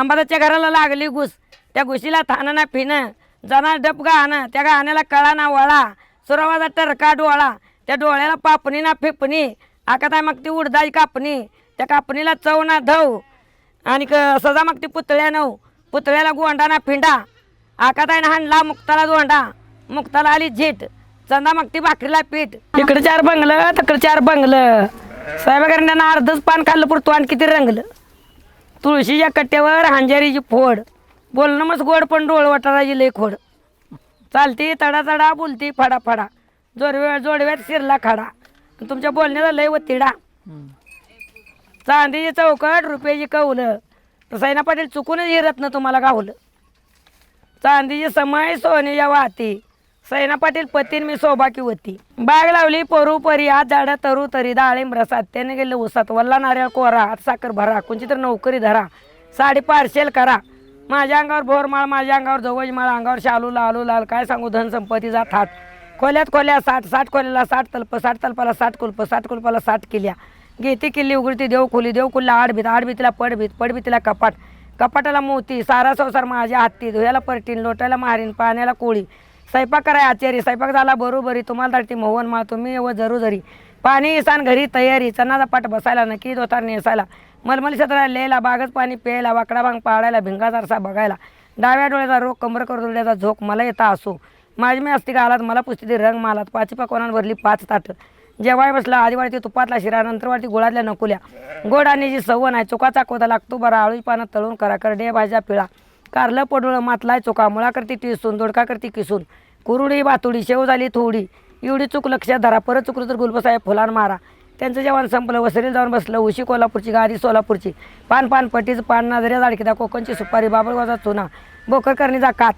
अंबादाच्या घराला लागली घुस. त्या घुशीला थानं ना फिनं. जना डप गाणं त्या गाण्याला कळा ना वळा. सुरावाचा टरका डोळा त्या डोळ्याला पापणी ना फिपणी. आकाताय मग ती उडदाची कापणी त्या कापणीला चव ना धव. आणि सजा मग ती पुतळ्या नऊ पुतळ्याला गोंडा ना फिंडा. आकाताय ना हाणला मुक्ताला दोंडा. मुक्ताला आली झीट चंदा मग ती भाकरीला पीठ. इकडे 4 बंगलं तिकडे 4 बंगलं. साहेबांना अर्धच पान खाल्लं पुरतो आणि किती रंगलं. तुळशीच्या कट्ट्यावर हांजारीची फोड. बोलणं मस्त गोड पण डोळ वटाराची लई खोड. चालती तडा तडा बोलती फडा फडा. जोडव्यात शिरला खडा. तुमच्या बोलण्याचा लय वतिडा. चांदीची चौकट रुपयाची कौलं. सैना पाटील चुकूनच हे रत्न तुम्हाला गावलं. चांदीची समय सोन्याच्या वाती. सैना पाटील पतीन मी सौभाकी होती. बाग लावली पोरू परी हात झाडं तरू तरी. डाळिंब रसात त्याने गेलं उसात. वल्ला नारळ कोरा हात साखर भरा. कोणची तर नोकरी धरा. साडी पार्सेल करा. माझ्या अंगावर भोरमाळ माझ्या अंगावर जवळमाळ अंगावर शालू लालू लाल. काय सांगू धन संपत्तीचा थाट. खोल्यात खोल्या 60 खोल्याला 60 तल्प 60 तल्पाला 60 कुल्प 60 कुल्पाला 60 किल्ल्या. घेते किल्ली उघडती देवखोली देवखोलीला आडभीतीला पडभीतीला कपाट. कपाटाला मोती सारा संसार माझ्या हाती. धुयाला परटीन लोटायला मारीन पाण्याला कोळी. स्वयंपाक कराय आचारी स्वयंपाक झाला बरोबरी. तुम्हाला धाडती मोहन मा तुम्ही व जरूजरी. पाणी इसान घरी तयारी. चणाचा पाट बसायला नक्की दोतार नेसायला. मलमल सतरा लिहायला बागच पाणी प्यायला. वाकडा भांग पाडायला भिंगाचा आरसा बघायला. डाव्या डोळ्याचा रोग कमर करडोळ्याचा झोक मला येता असो. माझी मी असती गालात मला पुसती रंग मालात. 5 पकवानांवर भरली 5 ताटं. जेवाय बसला आधी वाढती तुपातला शिरा नंतर वाढती गुळातल्या नकुल्या. गोड आणण्याची सवय नाही चुकाचा कोता लागतो बरा. आळूची पानं तळून करा करडे भाज्या पिळा. कारलं पडोळं मातलाय चुका. मुळा करती टिसून दोडका करती किसून. कुरुडी बातुडी शेव झाली थोडी. एवढी चूक लक्षात धरा. परत चुकलं तर गुलबसाय फुलान मारा. त्यांचं जेवण संपलं. वसरीला जाऊन बसलं. उशी कोल्हापूरची गादी सोलापूरची. पान पटीचं पान नाजऱ्या जाडकीदा कोकणची सुपारी बाबळगावचा चुना. बोकर करणीचा कात.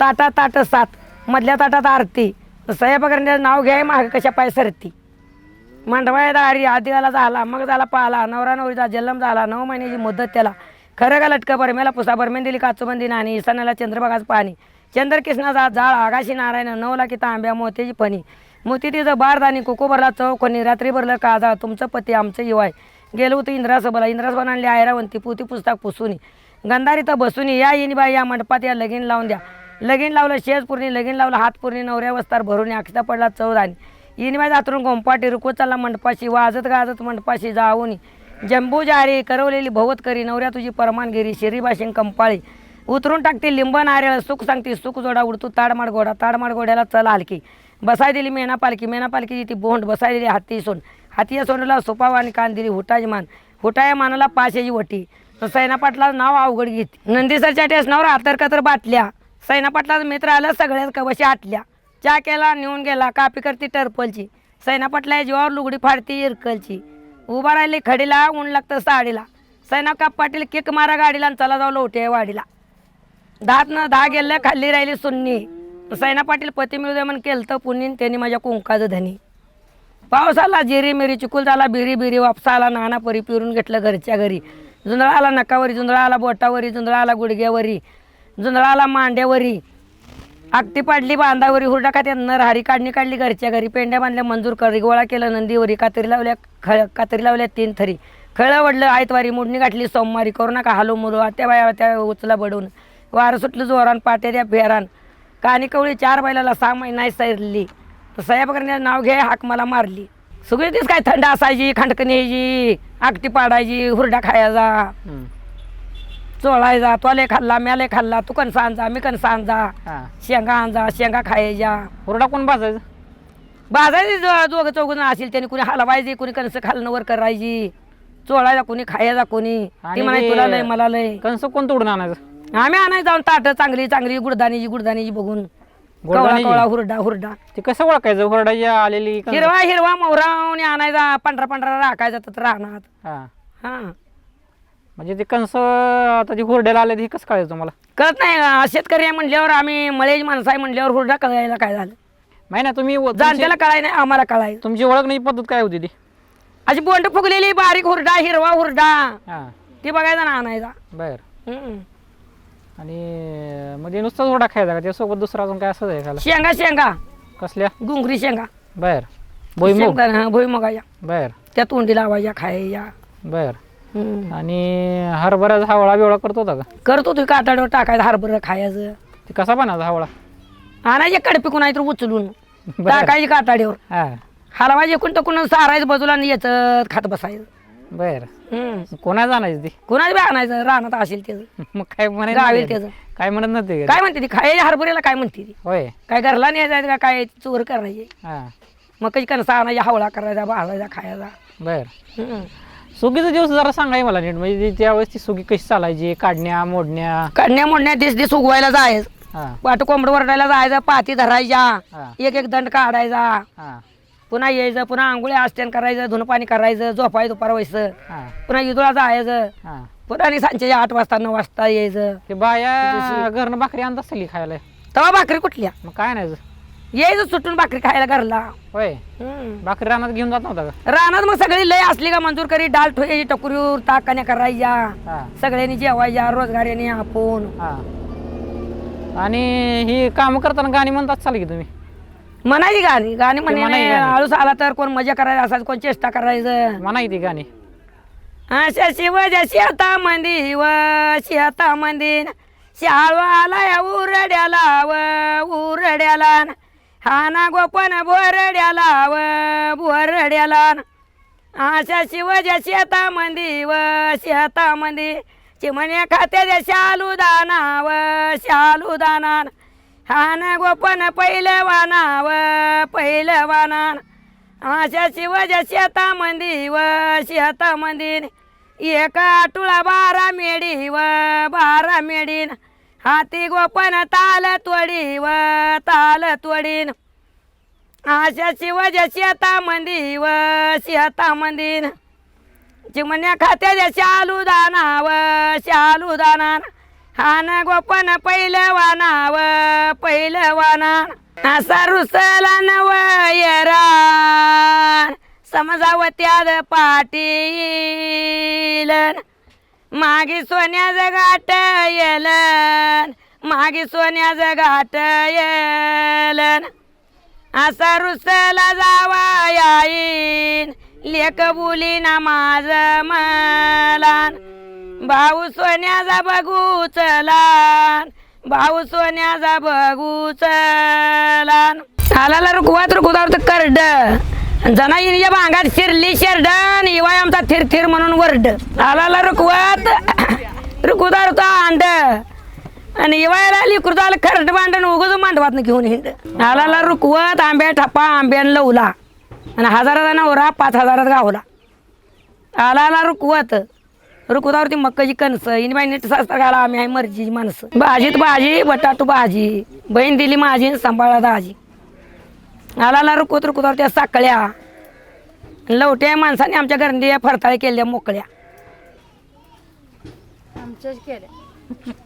ताट 7 मधल्या ताटात आरती. स्वयंपाक करण्याचं नाव घ्याय माग कशा पाय सरती. मांडवाया दारी आदिगाला झाला मग झाला पाला. नवरा नवरीचा जन्म झाला 9 महिन्याची मुदत त्याला. खरं का लटकं बरमेला पुसा बरमेन दिली काचूबंदी नाणी. ईसानाला चंद्रभागाचं पाणी. चंद्रकिष्णाचा जाळ आगाशी नारायण 9 लाखी तांब्या मोत्याची फणी. मोती तिचं बारदानी कुकू भरला चौकोनी. रात्री भरलं काजा तुमचं पती आमचं युवाय. गेलो होतं इंद्रासभला. इंद्रासभा आणली आयरावंती पुती पुस्तक पुसूनी. गंधारी तर बसूनी. या येणी बाई या मंडपात या लगीन लावून द्या. लगीन लावलं शेज पूर्णी लगीन लावलं हात पूर्णी. नवऱ्या वस्तार भरून अक्षता पडला चौदानी. येणीबाई जातरून गोंपाटी रुकवत चालला मंडपाशी. वाजत गाजत मंडपाशी जाऊनी. जंबू जारी करवलेली भवत करी. नवऱ्या तुझी परमानगिरी शिरी भाषिंग कंपाळी. उतरून टाकते लिंब नारळ सुख सांगते सुख जोडा. उडतो ताडमाड घोडा ताडमाड घोड्याला चला हलकी. बसाय दिली मेना पालखी ती बोंड. बसाय दिली हाती सोन. हातीया सोंडला सोपावा आणि कान दिली हुटाची मान. हुटाया मानाला पाशाची वटी. सैना पाटला नाव अवघड घेते. नंदीसरच्या टेसनावर आतरकतर बाटल्या. सैना पाटलाचा मित्र आलं सगळ्याच कवशी आटल्या. चा केला नेऊन गेला कापी करती टरपलची. सैना पाटला जीवावर लुगडी फाडती इरकलची. उभा राहिली खडीला ऊन लागतं साडीला. सैना काप पाटील किक मारा गाडीला आणि चला जाऊ लवटे वाडीला. 10 गेलं खाल्ली राहिली सुन्नी. सैना पाटील पती मिळू दे म्हणून केलं तर पुण्यन त्यांनी माझ्या कुंकाचं धनी. पाऊस आला जिरी मिरी चिकुल झाला बिरी बिरी. वापसा आला नाना परी पिरून घेतलं घरच्या घरी. जुंधळा आला नकावरी जुंधळा आला बोटावरी. जुंधळा आला गुडघ्यावरी. जुंधळा आला मांड्यावरी. आगती पाडली बांधावरी. हुरडा खात्यात नर हारी काढली घरच्या घरी. पेंड्या बांधल्या मंजूर करी. गोळा केलं नंदीवरी. कातरी लावल्या 3 थरी. खळं वडलं आयतवारी. मुडणी गाठली सोमवारी. करू नका हालो मुलो आत्या बाया त्या उचला बडवून. वारं सुटलं जोरान पाट्या द्या फेरान. कानी कवळी 4 बैलाला 6 महिना सैरली. सह्या करण्याचं नाव घ्या हाक मला मारली. सगळी तीच काय थंड असायची, खंडकणी यायची, आकटी पाडायची, हुरडा खायचा, हम्म. चोळायचा, तोले खाल्ला म्याले खाल्ला, तू कणसा आणजा मी कणसा आणजा, हा शेंगा आणजा शेंगा खायच्या. हुरडा कोण भाजायचं? बाजारी दोघं चौघं असेल त्याने कुणी हलवायची, कुणी कणस खालनं वर करायची, चोळायचा कुणी, खायचा कुणी. ती आणि म्हणाय ते- तुला लय मला लय. कंस कोण तोडून आणायचं? आम्ही आणायचं जाऊन ताट चांगली चांगली गुडदानीची बघून, कवळा गुडदाणीची? कवळा हुरडा हुरडा ते कसं ओळखायचं हुरडाची आलेली कणसं? हिरवा हिरवा मोहरावणी आणायचा, पांढरा पांढरा राखायचा तर राहणार. हा हा म्हणजे ते कंस आता जे हुरड्याला आले ते कसं कळायचं तुम्हाला? कळत नाही. शेतकरी आहे म्हणल्यावर, आम्ही मळेज माणसं आहे म्हणल्यावर हुरडा कळायला काय झालं. माहिती ना तुम्ही जाणत्याला कळाय नाही, आम्हाला कळायचं. तुमची ओळखण्याची पद्धत काय होती ती? अशी बोंड फुगलेली बारीक हुरडा, हिरवा हुरडा, हा ती बघायचा ना आणायचा. बर. हम्म. आणि म्हणजे नुसताच हुरडा खायचा का त्यासोबत दुसरा अजून काय असं आहे खायला? शेंगा शेंगा कसल्या? गुंगरी शेंगा, बर. भुईमुग? शेंगदाणा भुईमुगाच्या, बर त्या तोंडी लावायच्या खायच्या. बर. हम्म. आणि हरभऱ्याचा हावळा बिवळा करत होता का? करतो तू काटाड्यावर टाकायचं हरभरं खायचं. ते कसा बनायचा हावळा? आणायचे कडपिकून आहे तर उचलून बरं. टाकायची काटाड्यावर, हा हलवायचे एकूण टकून सारायचं बाजूला आणि याचं खात बसायचं. बर. हम्म. कोणाला जाणायची ती? कोणाच बी आणायचं रानात असेल त्याचं, मग काय म्हणत गावील नव्हते? त्याचं. काय म्हणत नव्हते का? काय म्हणते ती खायच्या हरभऱ्याला काय म्हणते ती? होय. काय घरला न्यायचं का काय चोर करायचे, हा मग कधी कणसा आणायचा, हवळा करायचा, भाजायचा, खायचा. बर. हम्म. सुगीचा दिवस जरा सांगाय मला नीट, म्हणजे त्यावेळेस ती सुगी कशी चालायची, काढण्या मोडण्या? काढण्या मोडण्या दिस उगवायला जायचं, हा पाठ कोंबड वरडायला जायचं, पाती धरायच्या, हा एक एक दंड काढायचा, हा पुन्हा यायचं, पुन्हा आंघोळ्या आष्ट्यान करायचं, धुणं पाणी करायचं, झोपाय दुपार व्हायचं, हा पुन्हा इदुळा जायचं, हा. पुन्हा आणि सांच्या 8 वाजता 9 वाजता यायचं. ते बाया घरनं भाकरी आणत असली खायला, तेव्हा भाकरी कुठल्या, मग काय नाही? यायचं सुटून भाकरी खायला घरला. होय. हम्म. भाकरी रानात घेऊन जात नव्हता का? रानात मग सगळी लय असली का मंजूर करी डाल ठोयाची टकुरीवर ताकाने करायच्या, हा सगळ्यांनी जेवायच्या रोजगारीने आपण. हा. आणि ही काम करताना गाणी म्हणतात चाल की तुम्ही? म्हणायची गाणी गाणी म्हणायची म्हणे, गाणी. आळूस आला तर कोण मजा करायला असायचं, कोण चेष्टा करायचं. म्हणा ती गाणी. अशा शिवजा शेतामंदी व शेतामंदी शाळवाला उरड्याला व उरड्याला, हाना गोपन बोरड्याला व बोरड्याला. अशा शिवजा शेतामंदी व शेतामंदी चिमण्या खात्याच्या शालुदाना व शालुदाना, हान गोपन पहिलवाना व पहिलवाना. अशा शिवजा शेतामंदी व शेतामंदी एका टुळा 12 मेढी व 12 मेढीन, हाती गोपन ताल तोडी व ताल तोडीन. अशा शिवजा शेतामंदी व शेतामंदी चिमण्या खात्याच्या शालुदाना व शालुदाना, हान गोपन पहिलवाना व पहिलवाना. असा रुसला नव येरान समजावत्याद पाटील, मागे सोन्याचं गाठ येलन, मागे सोन्याचं गाठ येलन. असा रुसला जावा याईन लेक बुली ना माझ मलान, भाऊ सोन्याचा बघू चलान, भाऊ सोन्याचा बघू चलान. आला रुखवात रुखुदावर तर करड, जना इनिच्या भांगात शिरली शेरडन, इवाय आमचा थिर थिर म्हणून वरड. आला रुखवात रुखुदार तो अंड, आणि इवायला लिकुरदाला खरड मांडण उगच मांडवात घेऊन हिंड. आला रुखवत आंब्या ठप्पा आंब्यान लवला, आणि 1000चा नवरा 5000 गावला. आला रुखवत रुखवतावरती मक्काची कणस, इन बाई नीट सास्त्र घाला, आम्ही आहे मर्जीची माणसं. भाजीत भाजी बटाटू भाजी, बहीण दिली माझी सांभाळा दाजी. आला रुखवत रुखवतावर त्या साकळ्या लवट्या माणसाने आमच्या घरंडी फरताळे केल्या मोकळ्या. आमच्याच केल्या.